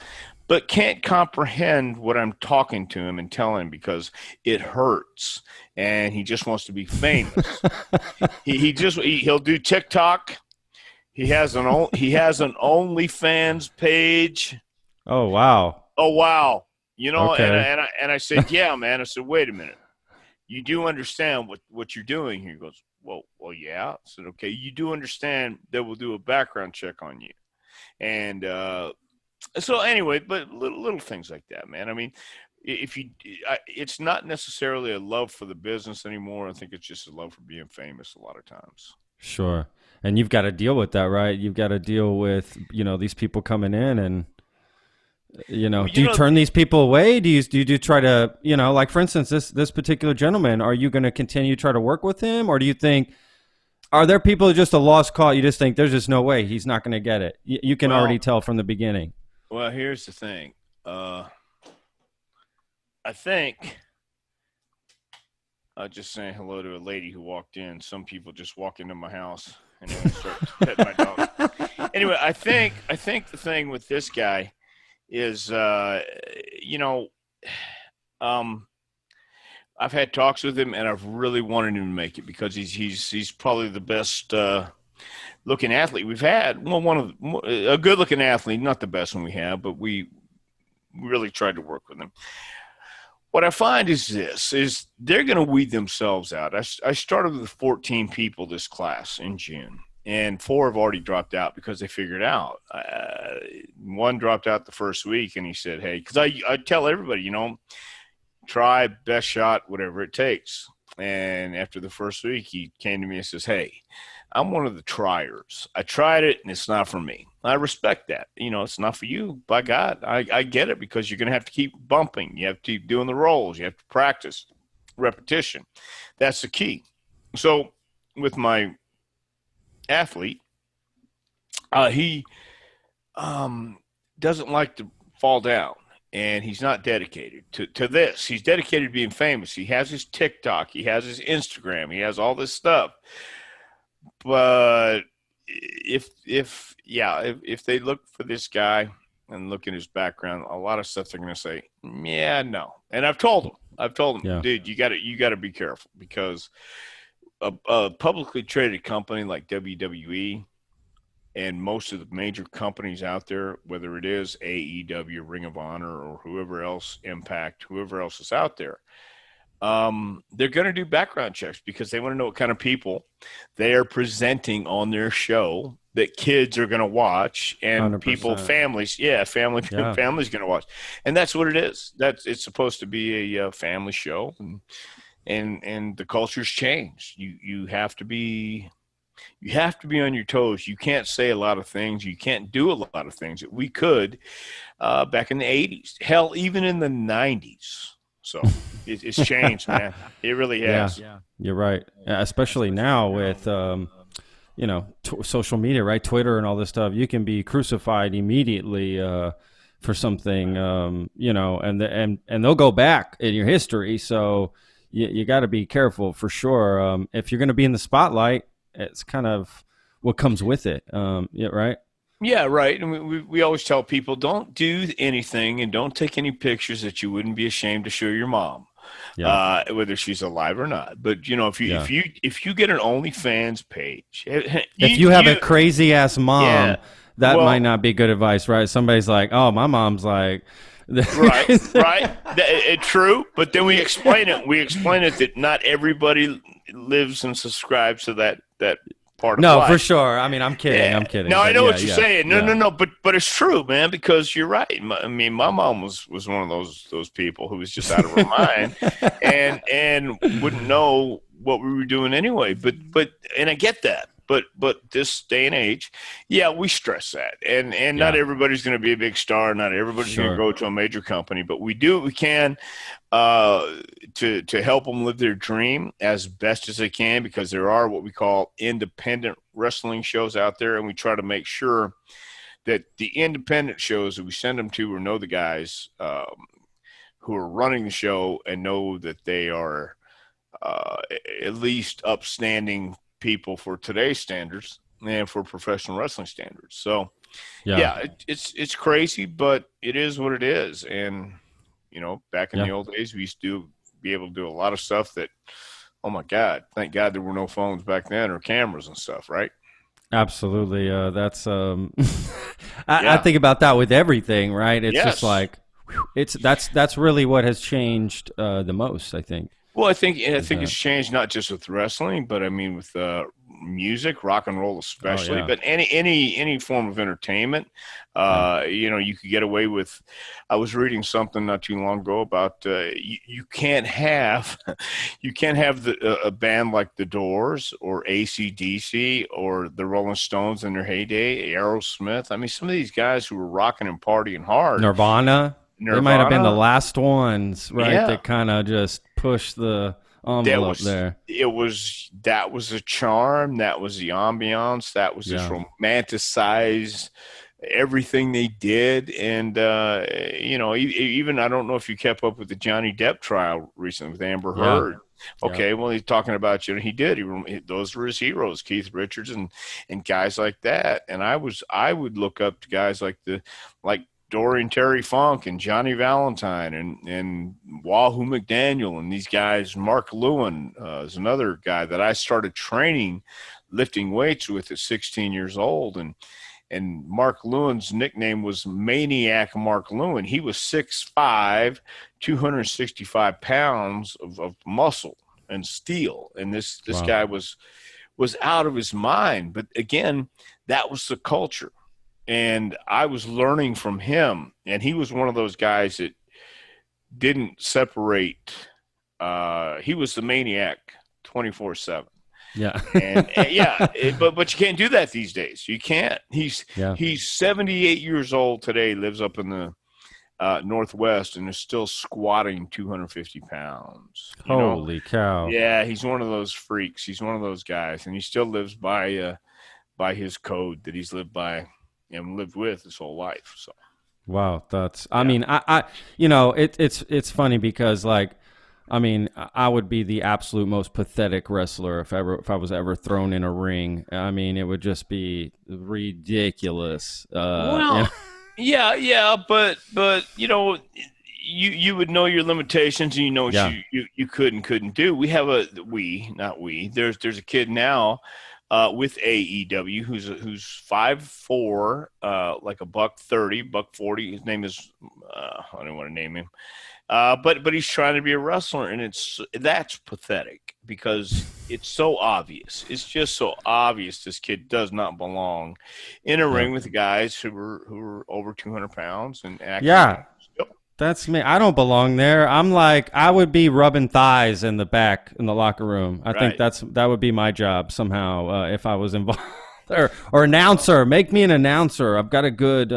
but can't comprehend what I'm talking to him and telling him because it hurts, and he just wants to be famous. He'll do TikTok. He has an OnlyFans page. Oh, wow. Oh wow, Okay. and I said, yeah, man. I said, wait a minute. You do understand what you're doing here? He goes, well, yeah. I said, okay, you do understand that we'll do a background check on you, and so anyway, but little things like that, man. I mean, it's not necessarily a love for the business anymore. I think it's just a love for being famous a lot of times. Sure. And you've got to deal with that, right? You've got to deal with, these people coming in and, Well, do you turn these people away? Do you try to, like for instance, this particular gentleman, are you going to continue to try to work with him? Or do you think, are there people who just a lost cause? You just think there's just no way he's not going to get it. You can already tell from the beginning. Well, here's the thing. I think just saying hello to a lady who walked in. Some people just walk into my house and then start petting my dog. Anyway, I think the thing with this guy is, I've had talks with him, and I've really wanted him to make it because he's probably the best looking athlete we've had. Well, a good looking athlete, not the best one we have, but we really tried to work with him. What I find is they're going to weed themselves out. I started with 14 people this class in June, and 4 have already dropped out because they figured out. One dropped out the first week, and he said, hey, because I tell everybody, try, best shot, whatever it takes. And after the first week, he came to me and says, hey, I'm one of the triers. I tried it, and it's not for me. I respect that. It's not for you. By God, I get it because you're going to have to keep bumping. You have to keep doing the rolls. You have to practice repetition. That's the key. So with my athlete, he doesn't like to fall down, and he's not dedicated to this. He's dedicated to being famous. He has his TikTok. He has his Instagram. He has all this stuff. But if they look for this guy and look at his background, a lot of stuff they're going to say, yeah, no. And I've told them, Yeah. dude, you got to be careful because a publicly traded company like WWE and most of the major companies out there, whether it is AEW, Ring of Honor, or whoever else, Impact, whoever else is out there, they're going to do background checks because they want to know what kind of people they are presenting on their show that kids are going to watch and 100%. families going to watch. And that's what it is. It's supposed to be a family show, and the culture's changed. You have to be on your toes. You can't say a lot of things. You can't do a lot of things that we could back in the 80s. Hell, even in the 90s. So it's changed, man. It really has. Yeah, you're right. Especially now with, social media, right? Twitter and all this stuff. You can be crucified immediately for something, and they'll go back in your history. So you got to be careful for sure. If you're going to be in the spotlight, it's kind of what comes with it. Yeah, right. Yeah, right. And we always tell people don't do anything and don't take any pictures that you wouldn't be ashamed to show your mom, whether she's alive or not. But if you get an OnlyFans page, if you have a crazy ass mom, that might not be good advice, right? Somebody's like, "Oh, my mom's like." right. True, but then we explain it. We explain it that not everybody lives and subscribes to that part of life. No, for sure. I mean, I'm kidding. Yeah. I'm kidding. No, I know what you're saying. No. But it's true, man, because you're right. I mean, my mom was one of those people who was just out of her mind and wouldn't know what we were doing anyway. But I get that. But this day and age, we stress that. And not everybody's going to be a big star. Not everybody's going to go to a major company. But we do what we can to help them live their dream as best as they can, because there are what we call independent wrestling shows out there. And we try to make sure that the independent shows that we send them to or know the guys who are running the show and know that they are at least upstanding people for today's standards and for professional wrestling standards. So, Yeah. yeah, it's crazy, but it is what it is. And back in the old days, we used to be able to do a lot of stuff that, oh my God, thank God there were no phones back then or cameras and stuff, right? Absolutely. That's I think about that with everything, right? It's just like that's really what has changed the most, I think. Well, I think it's changed not just with wrestling, but I mean with music, rock and roll especially, but any form of entertainment. You could get away with. I was reading something not too long ago about you can't have a band like The Doors or AC/DC or the Rolling Stones in their heyday, Aerosmith. I mean, some of these guys who were rocking and partying hard. Nirvana. They might have been the last ones, right? That kind of just pushed the envelope there. That was the charm. That was the ambiance. That was just romanticized everything they did. And, even I don't know if you kept up with the Johnny Depp trial recently with Amber Heard. Okay, well, he's talking about, he did. Those were his heroes, Keith Richards and guys like that. And I would look up to guys like Dorian Terry Funk and Johnny Valentine and Wahoo McDaniel and these guys. Mark Lewin is another guy that I started training lifting weights with at 16 years old. And Mark Lewin's nickname was Maniac Mark Lewin. He was 6'5", 265 pounds of muscle and steel. And this guy was out of his mind. But again, that was the culture. And I was learning from him, and he was one of those guys that didn't separate. He was the maniac 24/7. Yeah. But you can't do that these days. You can't. He's 78 years old today, lives up in the Northwest, and is still squatting 250 pounds. Holy cow. Yeah, he's one of those freaks. He's one of those guys, and he still lives by his code that he's lived by and lived with his whole life. So, wow, that's. I mean, it's funny because I would be the absolute most pathetic wrestler if I was ever thrown in a ring. I mean, it would just be ridiculous. But you would know your limitations, and you know what you could and couldn't do. There's a kid now. With AEW, who's 5'4", like a $130, $140. His name is I don't want to name him, but he's trying to be a wrestler, and that's pathetic because it's so obvious. It's just so obvious this kid does not belong in a ring with guys who are over 200 pounds and acting. That's me. I don't belong there. I'm like, I would be rubbing thighs in the back in the locker room. I think that would be my job somehow if I was involved. or announcer. Make me an announcer. I've got a good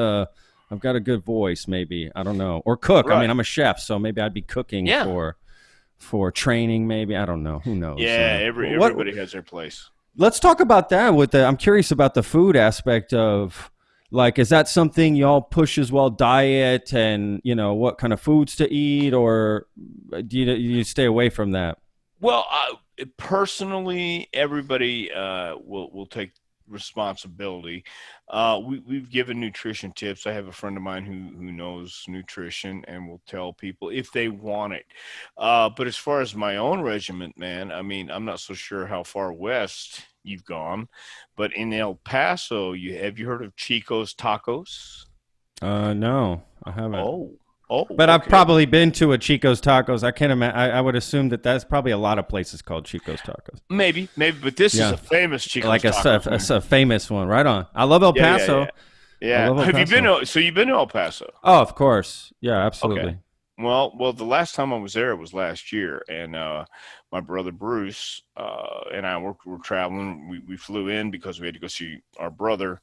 voice. Maybe, I don't know. Or cook. Right. I mean, I'm a chef, so maybe I'd be cooking for training. Maybe, I don't know. Who knows? Yeah, everybody has their place. Let's talk about that. I'm curious about the food aspect of. Like, is that something y'all push as well, diet and, what kind of foods to eat, or do you stay away from that? Well, personally, everybody will take responsibility. We've given nutrition tips. I have a friend of mine who knows nutrition and will tell people if they want it. But as far as my own regiment, man, I mean, I'm not so sure how far west you've gone, but in El Paso, have you heard of Chico's Tacos? No, I haven't. Oh, but okay. I've probably been to a Chico's Tacos. I can't imagine. I would assume that's probably a lot of places called Chico's Tacos. Maybe, but this is a famous Chico's Tacos. Like a famous one, right on. I love El Paso. Yeah. Have you been? So you've been to El Paso? Oh, of course. Yeah, absolutely. Okay. Well, the last time I was there was last year, and my brother Bruce and I were traveling. We flew in because we had to go see our brother.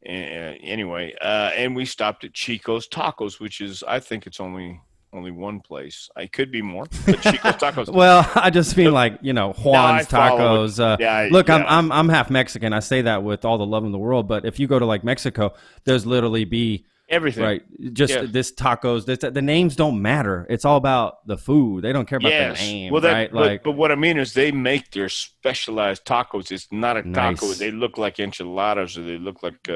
And we stopped at Chico's Tacos, which is, I think it's only one place. I could be more, but Chico's Tacos. Well, I just mean like, Juan's Tacos. Look, I'm half Mexican. I say that with all the love in the world, but if you go to like Mexico, there's literally be Everything. right? Just Yes. this tacos. The names don't matter. It's all about the food. They don't care about the Yes. name, Well, right? Like but what I mean is they make their specialized tacos. It's not a taco. nice. They look like enchiladas, or they look like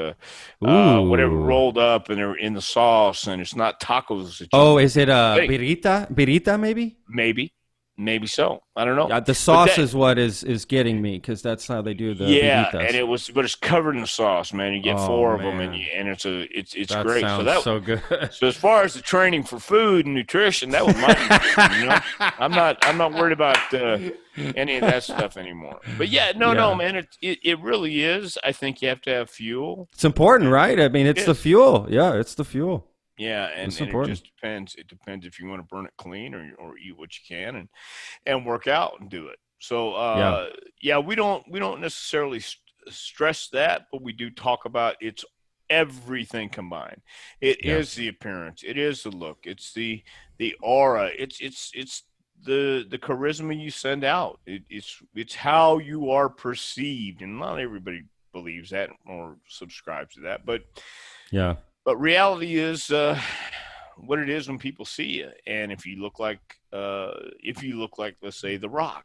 whatever Ooh. rolled up, and they're in the sauce, and it's not tacos that Oh, you is it think. birita? Birita, maybe? Maybe, maybe so. I don't know. Yeah, the But sauce is what is getting me because that's how they do the yeah, and birritas. but it's covered in the sauce, man. You get Oh four of them, and man, it's that great. sounds so good. So as far as the training for food and nutrition, that was my nutrition. I'm not worried about any of that stuff anymore. But yeah, no, Yeah, man, it really is. I think you have to have fuel. it's important, right? I mean, It it's the is. fuel. Yeah, it's the fuel. Yeah, It's and it important. just depends. It depends if you want to burn it clean or eat what you can and work out and do it. So Yeah, yeah, we don't necessarily stress that, but we do talk about it's everything combined. It yeah, is the appearance, it is the look, it's the aura, it's the charisma you send out. It's how you are perceived, and not everybody believes that or subscribes to that, yeah. but reality is what it is when people see you. And if you look like, let's say, The Rock,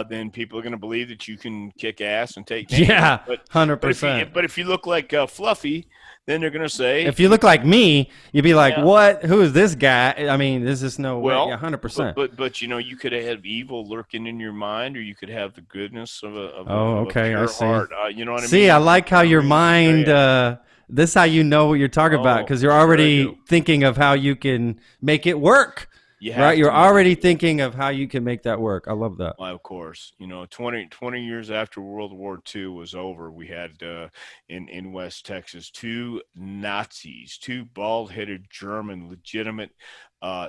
then people are going to believe that you can kick ass and take names. Yeah, But if you 100%. look like Fluffy, then they're going to say, If you look like me, you'd be like, yeah, "What? Who is this guy?" I mean, this is no way. Yeah, well, 100%. but you could have evil lurking in your mind, or you could have the goodness Oh, of a okay, I pure see. heart. You know what I See, I mean? like how your Everything's mind. great. This is how you know what you're talking about Oh, because you're sure I do. already thinking of how you can make it work. You Right? have You're to make already it work. thinking of how you can make that work. I love that. Why, of course, 20 years after World War II was over, we had in West Texas two Nazis, two bald-headed German legitimate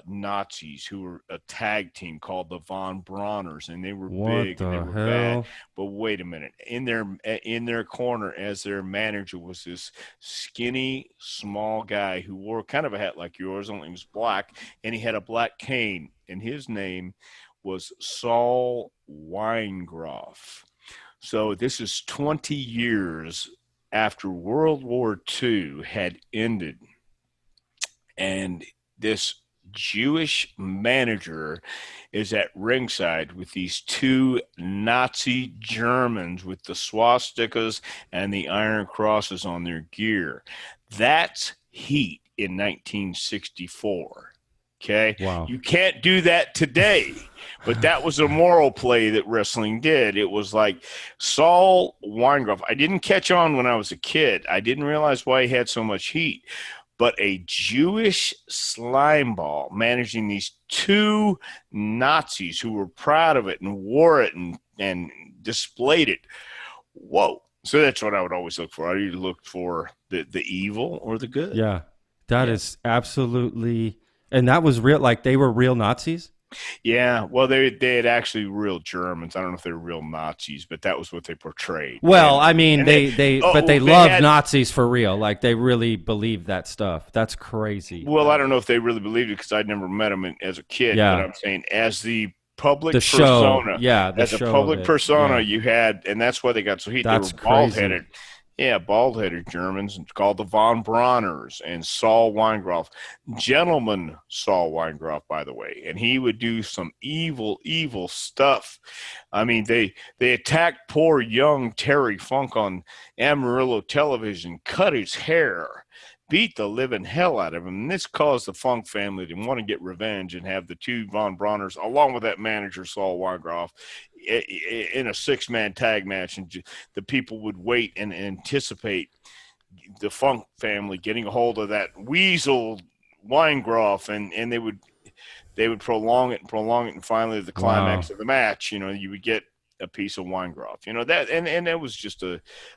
Nazis who were a tag team called the Von Brauners, and they were What big and they the were bad. hell? But wait a minute, in their corner as their manager was this skinny, small guy who wore kind of a hat like yours, only he was black, and he had a black cane, and his name was Saul Weingroff. So this is 20 years after World War II had ended, and this Jewish manager is at ringside with these two Nazi Germans with the swastikas and the iron crosses on their gear. That's heat in 1964. Okay. Wow. You can't do that today, but that was a moral play that wrestling did. It was like Saul Weingroff. I didn't catch on when I was a kid. I didn't realize why he had so much heat, but a Jewish slime ball managing these two Nazis who were proud of it and wore it and displayed it. Whoa. So that's what I would always look for. I either look for the evil or the good. Yeah. That Yeah. is absolutely. And that was real. Like they were real Nazis. Yeah, well, they had actually real Germans. I don't know if they were real Nazis, but that was what they portrayed. Well, I mean, And but they they love had. Nazis for real. Like they really believe that stuff. That's crazy. Well, I don't know if they really believed it because I'd never met them as a kid. But Yeah, I'm saying as the public the show. persona, Yeah, the as a show of public it. persona, Yeah, you had, and that's why they got so heat. They were that's bald crazy. headed. Yeah, bald-headed Germans called the Von Brauners and Saul Weingroff. Gentleman Saul Weingroff, by the way. And he would do some evil, evil stuff. I mean, they attacked poor young Terry Funk on Amarillo television, cut his hair, beat the living hell out of him. And this caused the Funk family to want to get revenge and have the two Von Brauners, along with that manager, Saul Weingroff, in a six-man tag match, and the people would wait and anticipate the Funk family getting a hold of that weasel Weingroff, and they would prolong it, and finally the Wow. climax of the match, you would get a piece of Weingroff, that, and that was just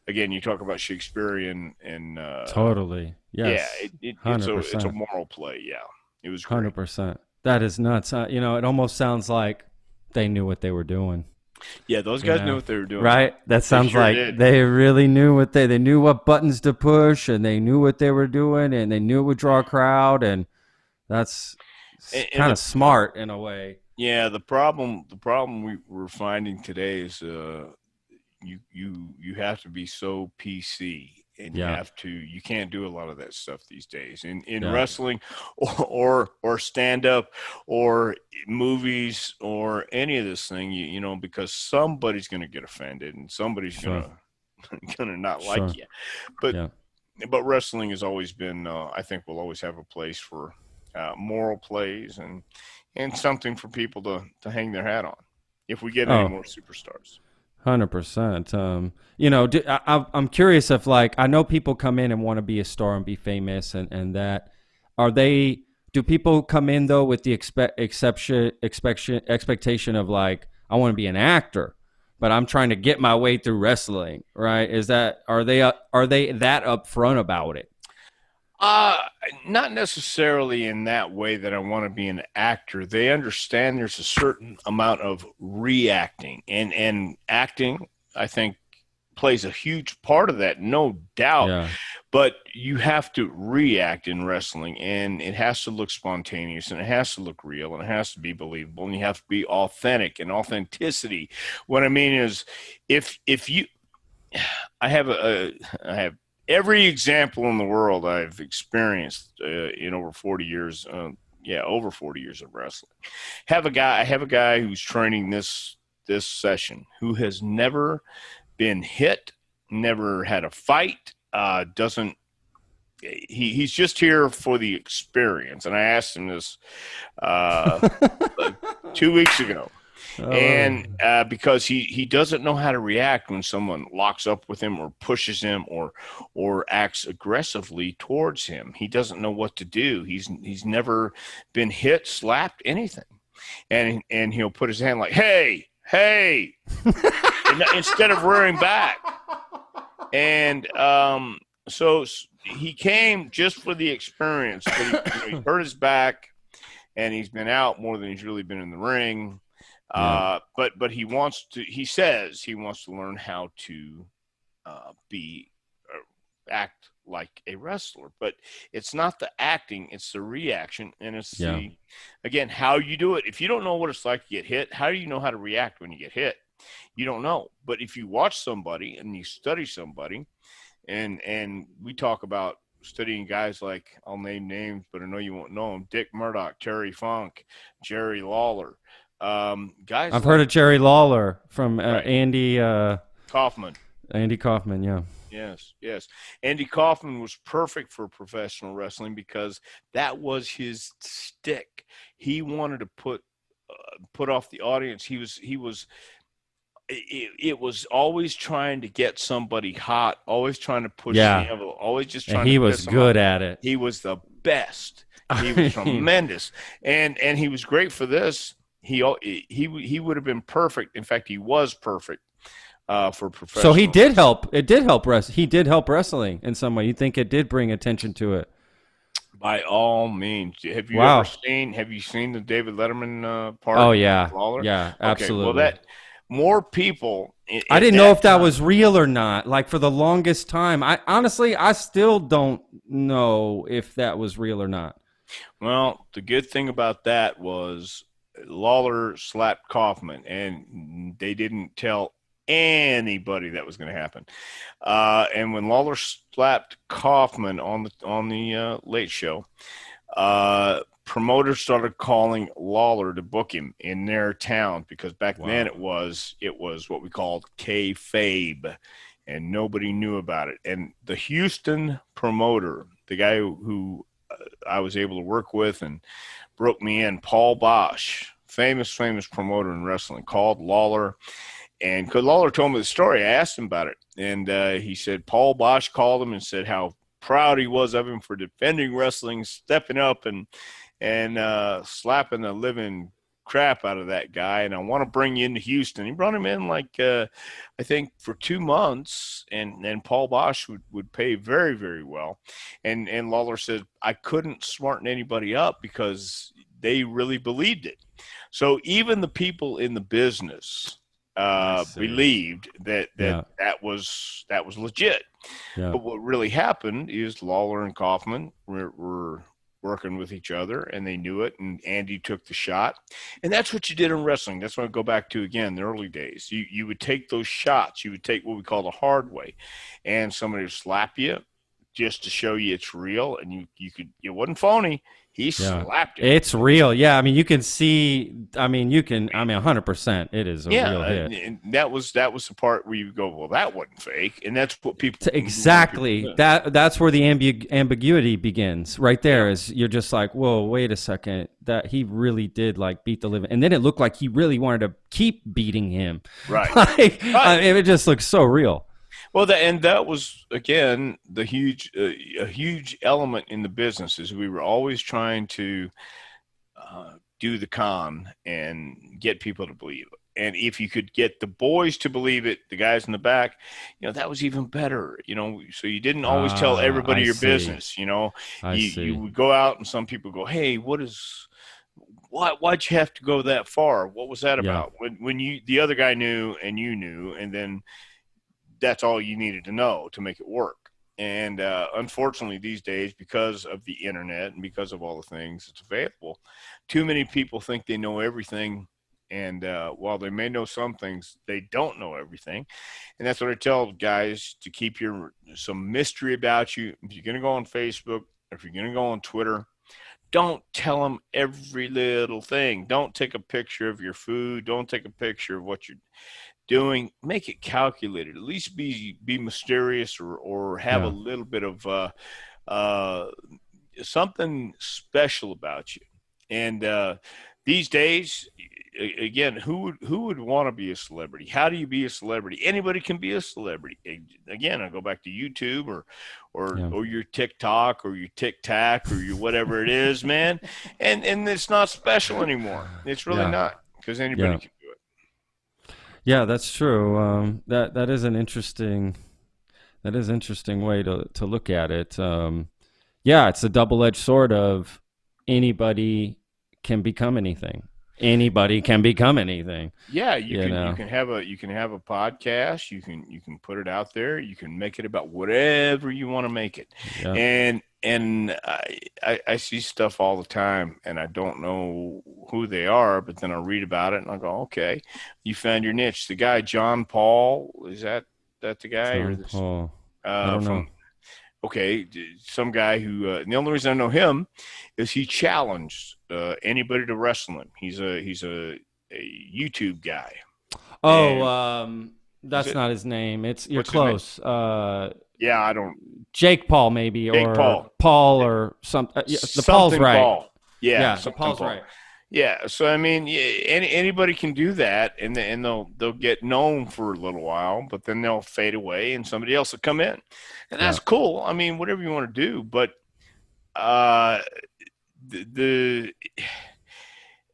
again, you talk about Shakespearean, and Totally. yeah, Yes. it's a 100%. moral play. Yeah, it was great. 100%. That is nuts. It almost sounds like they knew what they were doing. Yeah, those You guys knew know, what they were doing. right? That They sounds sure like did. they really knew they knew what buttons to push, and they knew what they were doing, and they knew it would draw a crowd, and that's And kind of smart in a way. yeah, the problem we're finding today is you have to be so PC, and Yeah. you can't do a lot of that stuff these days in Yeah. wrestling or stand up or movies or any of this thing, because somebody's going to get offended and somebody's Sure. going to not Sure. like you. But Yeah. wrestling has always been, I think, will always have a place for moral plays and something for people to hang their hat on if we get any Oh, more superstars. 100%. I'm curious if, like, I know people come in and want to be a star and be famous, and that do people come in though with the expectation of, like, I want to be an actor, but I'm trying to get my way through wrestling, right? Are they that upfront about it? Uh, Not necessarily in that way that I want to be an actor. They understand there's a certain amount of reacting, and acting, I think, plays a huge part of that, no doubt. Yeah. But you have to react in wrestling, and it has to look spontaneous, and it has to look real, and it has to be believable, and you have to be authentic. And authenticity, what I mean is, if you, I have every example in the world I've experienced in over 40 years. Over 40 years of wrestling. I have a guy who's training this session who has never been hit, never had a fight. Doesn't He's just here for the experience. And I asked him this uh, 2 weeks ago. And because he doesn't know how to react when someone locks up with him or pushes him or acts aggressively towards him. He doesn't know what to do. He's never been hit, slapped, anything. And he'll put his hand like, hey, instead of rearing back. And so he came just for the experience. But he hurt his back, and he's been out more than he's really been in the ring. Yeah. But he says he wants to learn how to act like a wrestler. But it's not the acting, it's the reaction, and it's again, how you do it. If you don't know what it's like to get hit, how do you know how to react when you get hit? You don't know. But if you watch somebody and you study somebody, and we talk about studying guys like, I'll name names, but I know you won't know them: Dick Murdoch, Terry Funk, Jerry Lawler. Guys, I've heard of Jerry Lawler from Right. Andy Kaufman. Yeah. Yes. Andy Kaufman was perfect for professional wrestling because that was his stick. He wanted to put off the audience. It was always trying to get somebody hot, always trying to push the envelope, always just trying and he to was good at it. He was the best. He was tremendous. And he was great for this. He would have been perfect. In fact, he was perfect for professional. So he did help. It did help He did help wrestling in some way. You think it did bring attention to it? By all means. Have you seen the David Letterman part? Oh yeah, Lawler? yeah, absolutely. Okay, well, more people. I didn't know if that was real or not. Like, for the longest time, I still don't know if that was real or not. Well, the good thing about that was Lawler slapped Kaufman, and they didn't tell anybody that was going to happen. And when Lawler slapped Kaufman on the Late Show, promoters started calling Lawler to book him in their town, because back then it was what we called kayfabe, and nobody knew about it. And the Houston promoter, the guy who I was able to work with and broke me in, Paul Bosch, famous promoter in wrestling, called Lawler. And because Lawler told me the story, I asked him about it. And he said Paul Bosch called him and said how proud he was of him for defending wrestling, stepping up and slapping the living crap out of that guy. And I want to bring you into Houston. He brought him in I think for 2 months, and Paul Bosch would pay very, very well. And Lawler said, I couldn't smarten anybody up because they really believed it. So even the people in the business believed that was legit. Yeah. But what really happened is Lawler and Kaufman were working with each other, and they knew it, and Andy took the shot. And that's what you did in wrestling. That's what I go back to again, the early days. You would take those shots. You would take what we call the hard way, and somebody would slap you just to show you it's real, and you could, it wasn't phony. He slapped it. It's real. Yeah. I mean, you can see, 100%. It is a real hit. And that was the part where you go, well, that wasn't fake. And that's what people. Exactly. That's where the ambiguity begins right there. Is you're just like, whoa, wait a second. That he really did like beat the living. And then it looked like he really wanted to keep beating him. Right. I mean, it just looks so real. Well, that was, again, a huge element in the business is we were always trying to do the con and get people to believe it. And if you could get the boys to believe it, the guys in the back, that was even better, so you didn't always tell everybody your business, you would go out and some people go, hey, why'd you have to go that far? What was that about? When the other guy knew and you knew, and then that's all you needed to know to make it work. And unfortunately these days, because of the internet and because of all the things that's available, too many people think they know everything. And while they may know some things, they don't know everything. And that's what I tell guys, to keep some mystery about you. If you're going to go on Facebook, if you're going to go on Twitter, don't tell them every little thing. Don't take a picture of your food. Don't take a picture of what you're doing. Make it calculated. At least be mysterious or have a little bit of something special about you. And these days, again, who would want to be a celebrity? How do you be a celebrity? Anybody can be a celebrity. Again, I go back to YouTube or your TikTok or your TikTok or your whatever it is, man. And it's not special anymore. It's really not, because anybody can. Yeah, that's true. That is an interesting way to look at it. It's a double-edged sword of anybody can become anything. Anybody can become anything. Yeah, you can have a podcast. You can put it out there. You can make it about whatever you want to make it. Yeah. And I see stuff all the time, and I don't know who they are, but then I read about it and I go, okay, you found your niche. The guy John Paul, is that the guy? John Paul. I don't know. Okay, some guy who and the only reason I know him is he challenged anybody to wrestle him. He's a YouTube guy. That's not his name. You're close. I don't. Jake Paul, maybe, Jake or Paul or something. The Paul's right. Paul. Yeah, the Paul's right. Yeah, so I mean, anybody can do that, and they'll get known for a little while, but then they'll fade away, and somebody else will come in, and that's cool. I mean, whatever you want to do, but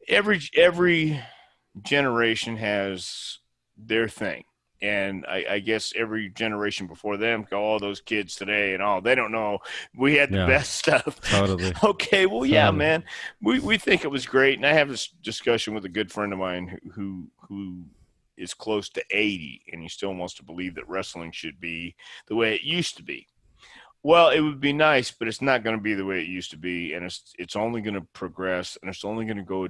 every generation has their thing. And I guess every generation before them go, oh, those kids today, and they don't know. We had the best stuff. Totally. Okay, well, yeah, man. We think it was great. And I have this discussion with a good friend of mine who is close to 80, and he still wants to believe that wrestling should be the way it used to be. Well, it would be nice, but it's not going to be the way it used to be, and it's only going to progress, and it's only going to go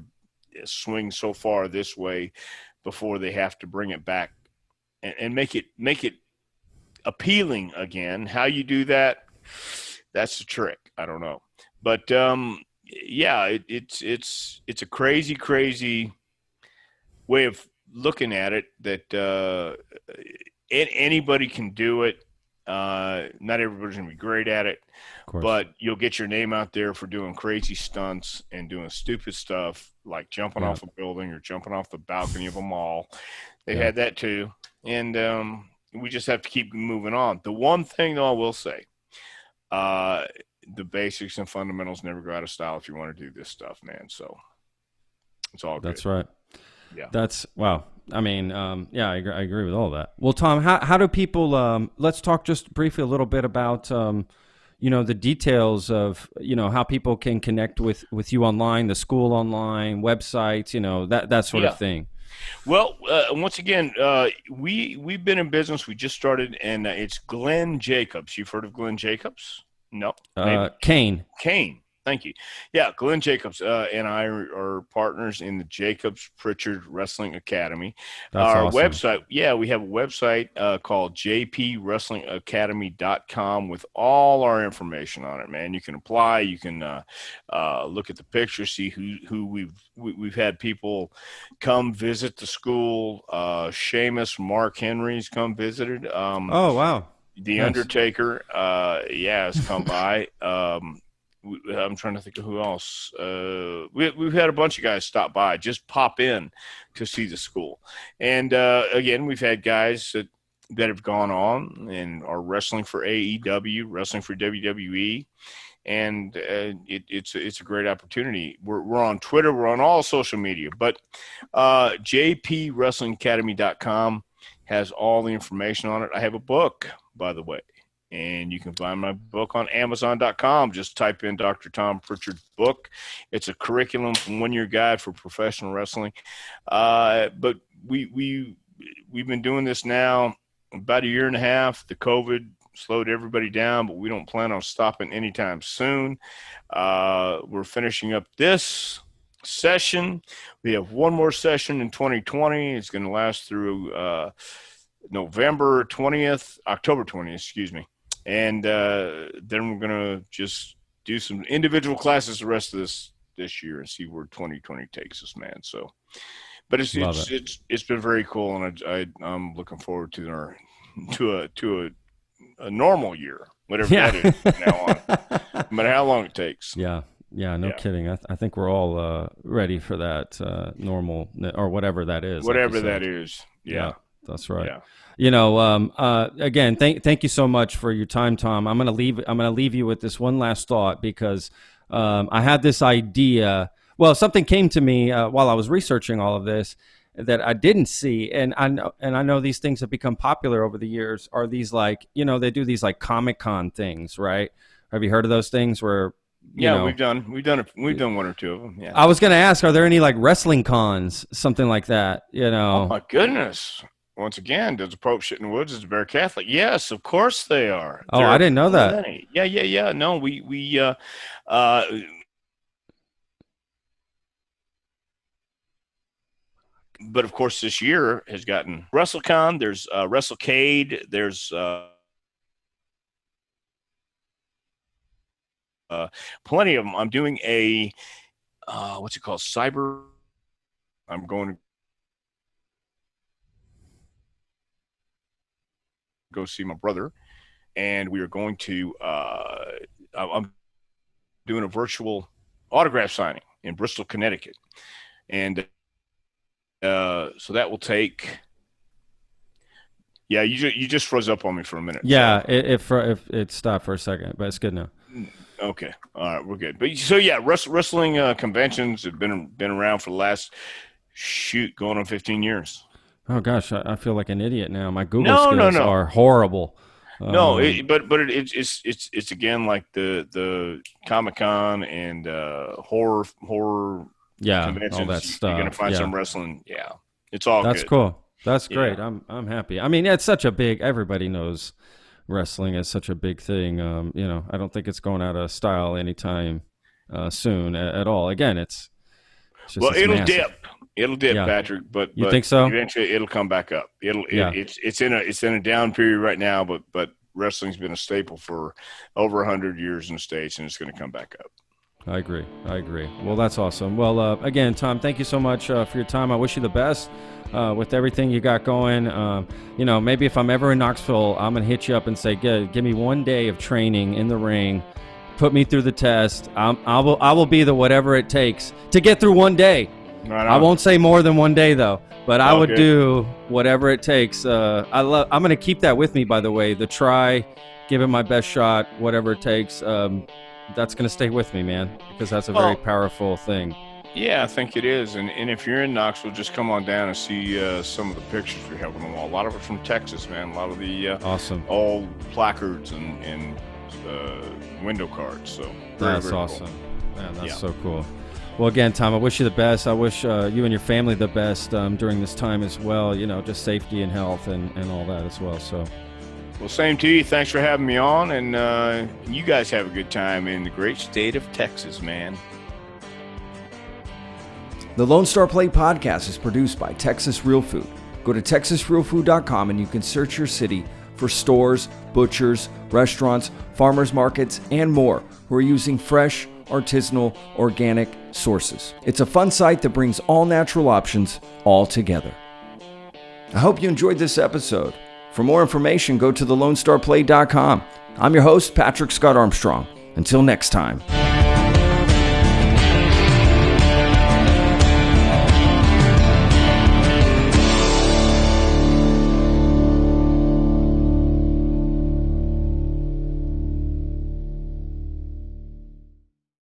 swing so far this way before they have to bring it back and make it appealing again. How you do that, that's the trick. I don't know. But it's a crazy way of looking at it, that anybody can do it. Not everybody's gonna be great at it, but you'll get your name out there for doing crazy stunts and doing stupid stuff like jumping off a building or jumping off the balcony of a mall. They had that too. And we just have to keep moving on. The one thing, though, I will say, the basics and fundamentals never go out of style if you want to do this stuff, man. So it's all good. That's right. Yeah. That's wow. I mean, I agree with all that. Well, Tom, how do people? Let's talk just briefly a little bit about the details of how people can connect with you online, the school online, websites, that sort of thing. Well, once again, we've been in business. We just started, and it's Glenn Jacobs. You've heard of Glenn Jacobs? No. Kane. Thank you. Yeah, Glenn Jacobs and I are partners in the Jacobs-Prichard Wrestling Academy. That's Our awesome. website, we have a website called jpwrestlingacademy.com with all our information on it, man. You can apply. You can look at the pictures, see who we've had people come visit the school. Sheamus, Mark Henry's come visited. Oh, wow. The Nice. Undertaker, has come by. I'm trying to think of who else. We've had a bunch of guys stop by, just pop in to see the school. And again, we've had guys that have gone on and are wrestling for AEW, wrestling for WWE. And it's a great opportunity. We're on Twitter. We're on all social media. But jpwrestlingacademy.com has all the information on it. I have a book, by the way. And you can find my book on Amazon.com. Just type in Dr. Tom Prichard's book. It's a curriculum from 1-year guide for professional wrestling. But we've been doing this now about a year and a half. The COVID slowed everybody down, but we don't plan on stopping anytime soon. We're finishing up this session. We have one more session in 2020. It's going to last through October 20th, excuse me. And then we're going to just do some individual classes the rest of this year and see where 2020 takes us, man. So, but it's been very cool, and I'm looking forward to a normal year, whatever that is from now on, no matter how long it takes. Yeah, no kidding. I think we're all ready for that normal, or whatever that is. Whatever that is. Yeah, that's right. Yeah. Again, thank you so much for your time, Tom. I'm gonna leave you with this one last thought, because I had this idea. Well, something came to me while I was researching all of this that I didn't see, and I know these things have become popular over the years. Are these like, they do these like Comic-Con things, right? Have you heard of those things where? We've done one or two of them. Yeah. I was gonna ask, are there any like wrestling cons, something like that? Oh my goodness. Once again, does the Pope shit in the woods? Is the bear Catholic? Yes, of course they are. Oh, I didn't know that. Many. Yeah. No, but of course this year has gotten WrestleCon. There's WrestleCade. There's plenty of them. I'm doing a what's it called? Cyber. I'm going to go see my brother, and we are going to I'm doing a virtual autograph signing in Bristol, Connecticut, and so that will take. Yeah, you just froze up on me for a minute. Yeah, so. It stopped for a second, but it's good now. Okay, all right, we're good. But so yeah, wrestling conventions have been around for the last going on 15 years. Oh gosh, I feel like an idiot now. My Google skills are horrible. But it's again like the Comic-Con and horror conventions. All that stuff. You're gonna find some wrestling. Yeah, it's all. That's good. Cool. That's great. Yeah. I'm happy. I mean, it's such a big. Everybody knows wrestling is such a big thing. I don't think it's going out of style anytime soon at all. Again, it's just, it'll massive. dip. It'll dip, Patrick, but you think so? Eventually, it'll come back up. It's in a down period right now, but wrestling's been a staple for over 100 years in the States, and it's going to come back up. I agree. Well, that's awesome. Well, again, Tom, thank you so much for your time. I wish you the best with everything you got going. Maybe if I'm ever in Knoxville, I'm gonna hit you up and say, give me 1 day of training in the ring. Put me through the test. I will be the whatever it takes to get through 1 day. Right, I won't say more than 1 day though, but I would do whatever it takes. I'm going to keep that with me, by the way, the try, give it my best shot, whatever it takes. That's going to stay with me, man, because that's a very powerful thing. Yeah, I think it is. And if you're in Knoxville, just come on down and see some of the pictures we have on the wall. A lot of it from Texas, man. A lot of the awesome old placards and window cards. So that's very awesome. Cool. Man, that's so cool. Well, again, Tom, I wish you the best. I wish you and your family the best during this time as well. Just safety and health and all that as well. So, Well, same to you. Thanks for having me on, and you guys have a good time in the great state of Texas, man. The Lone Star Plate podcast is produced by Texas Real Food. Go to texasrealfood.com and you can search your city for stores, butchers, restaurants, farmers markets, and more who are using fresh, artisanal, organic sources. It's a fun site that brings all natural options all together. I hope you enjoyed this episode. For more information, go to thelonestarplate.com. I'm your host, Patrick Scott Armstrong. Until next time.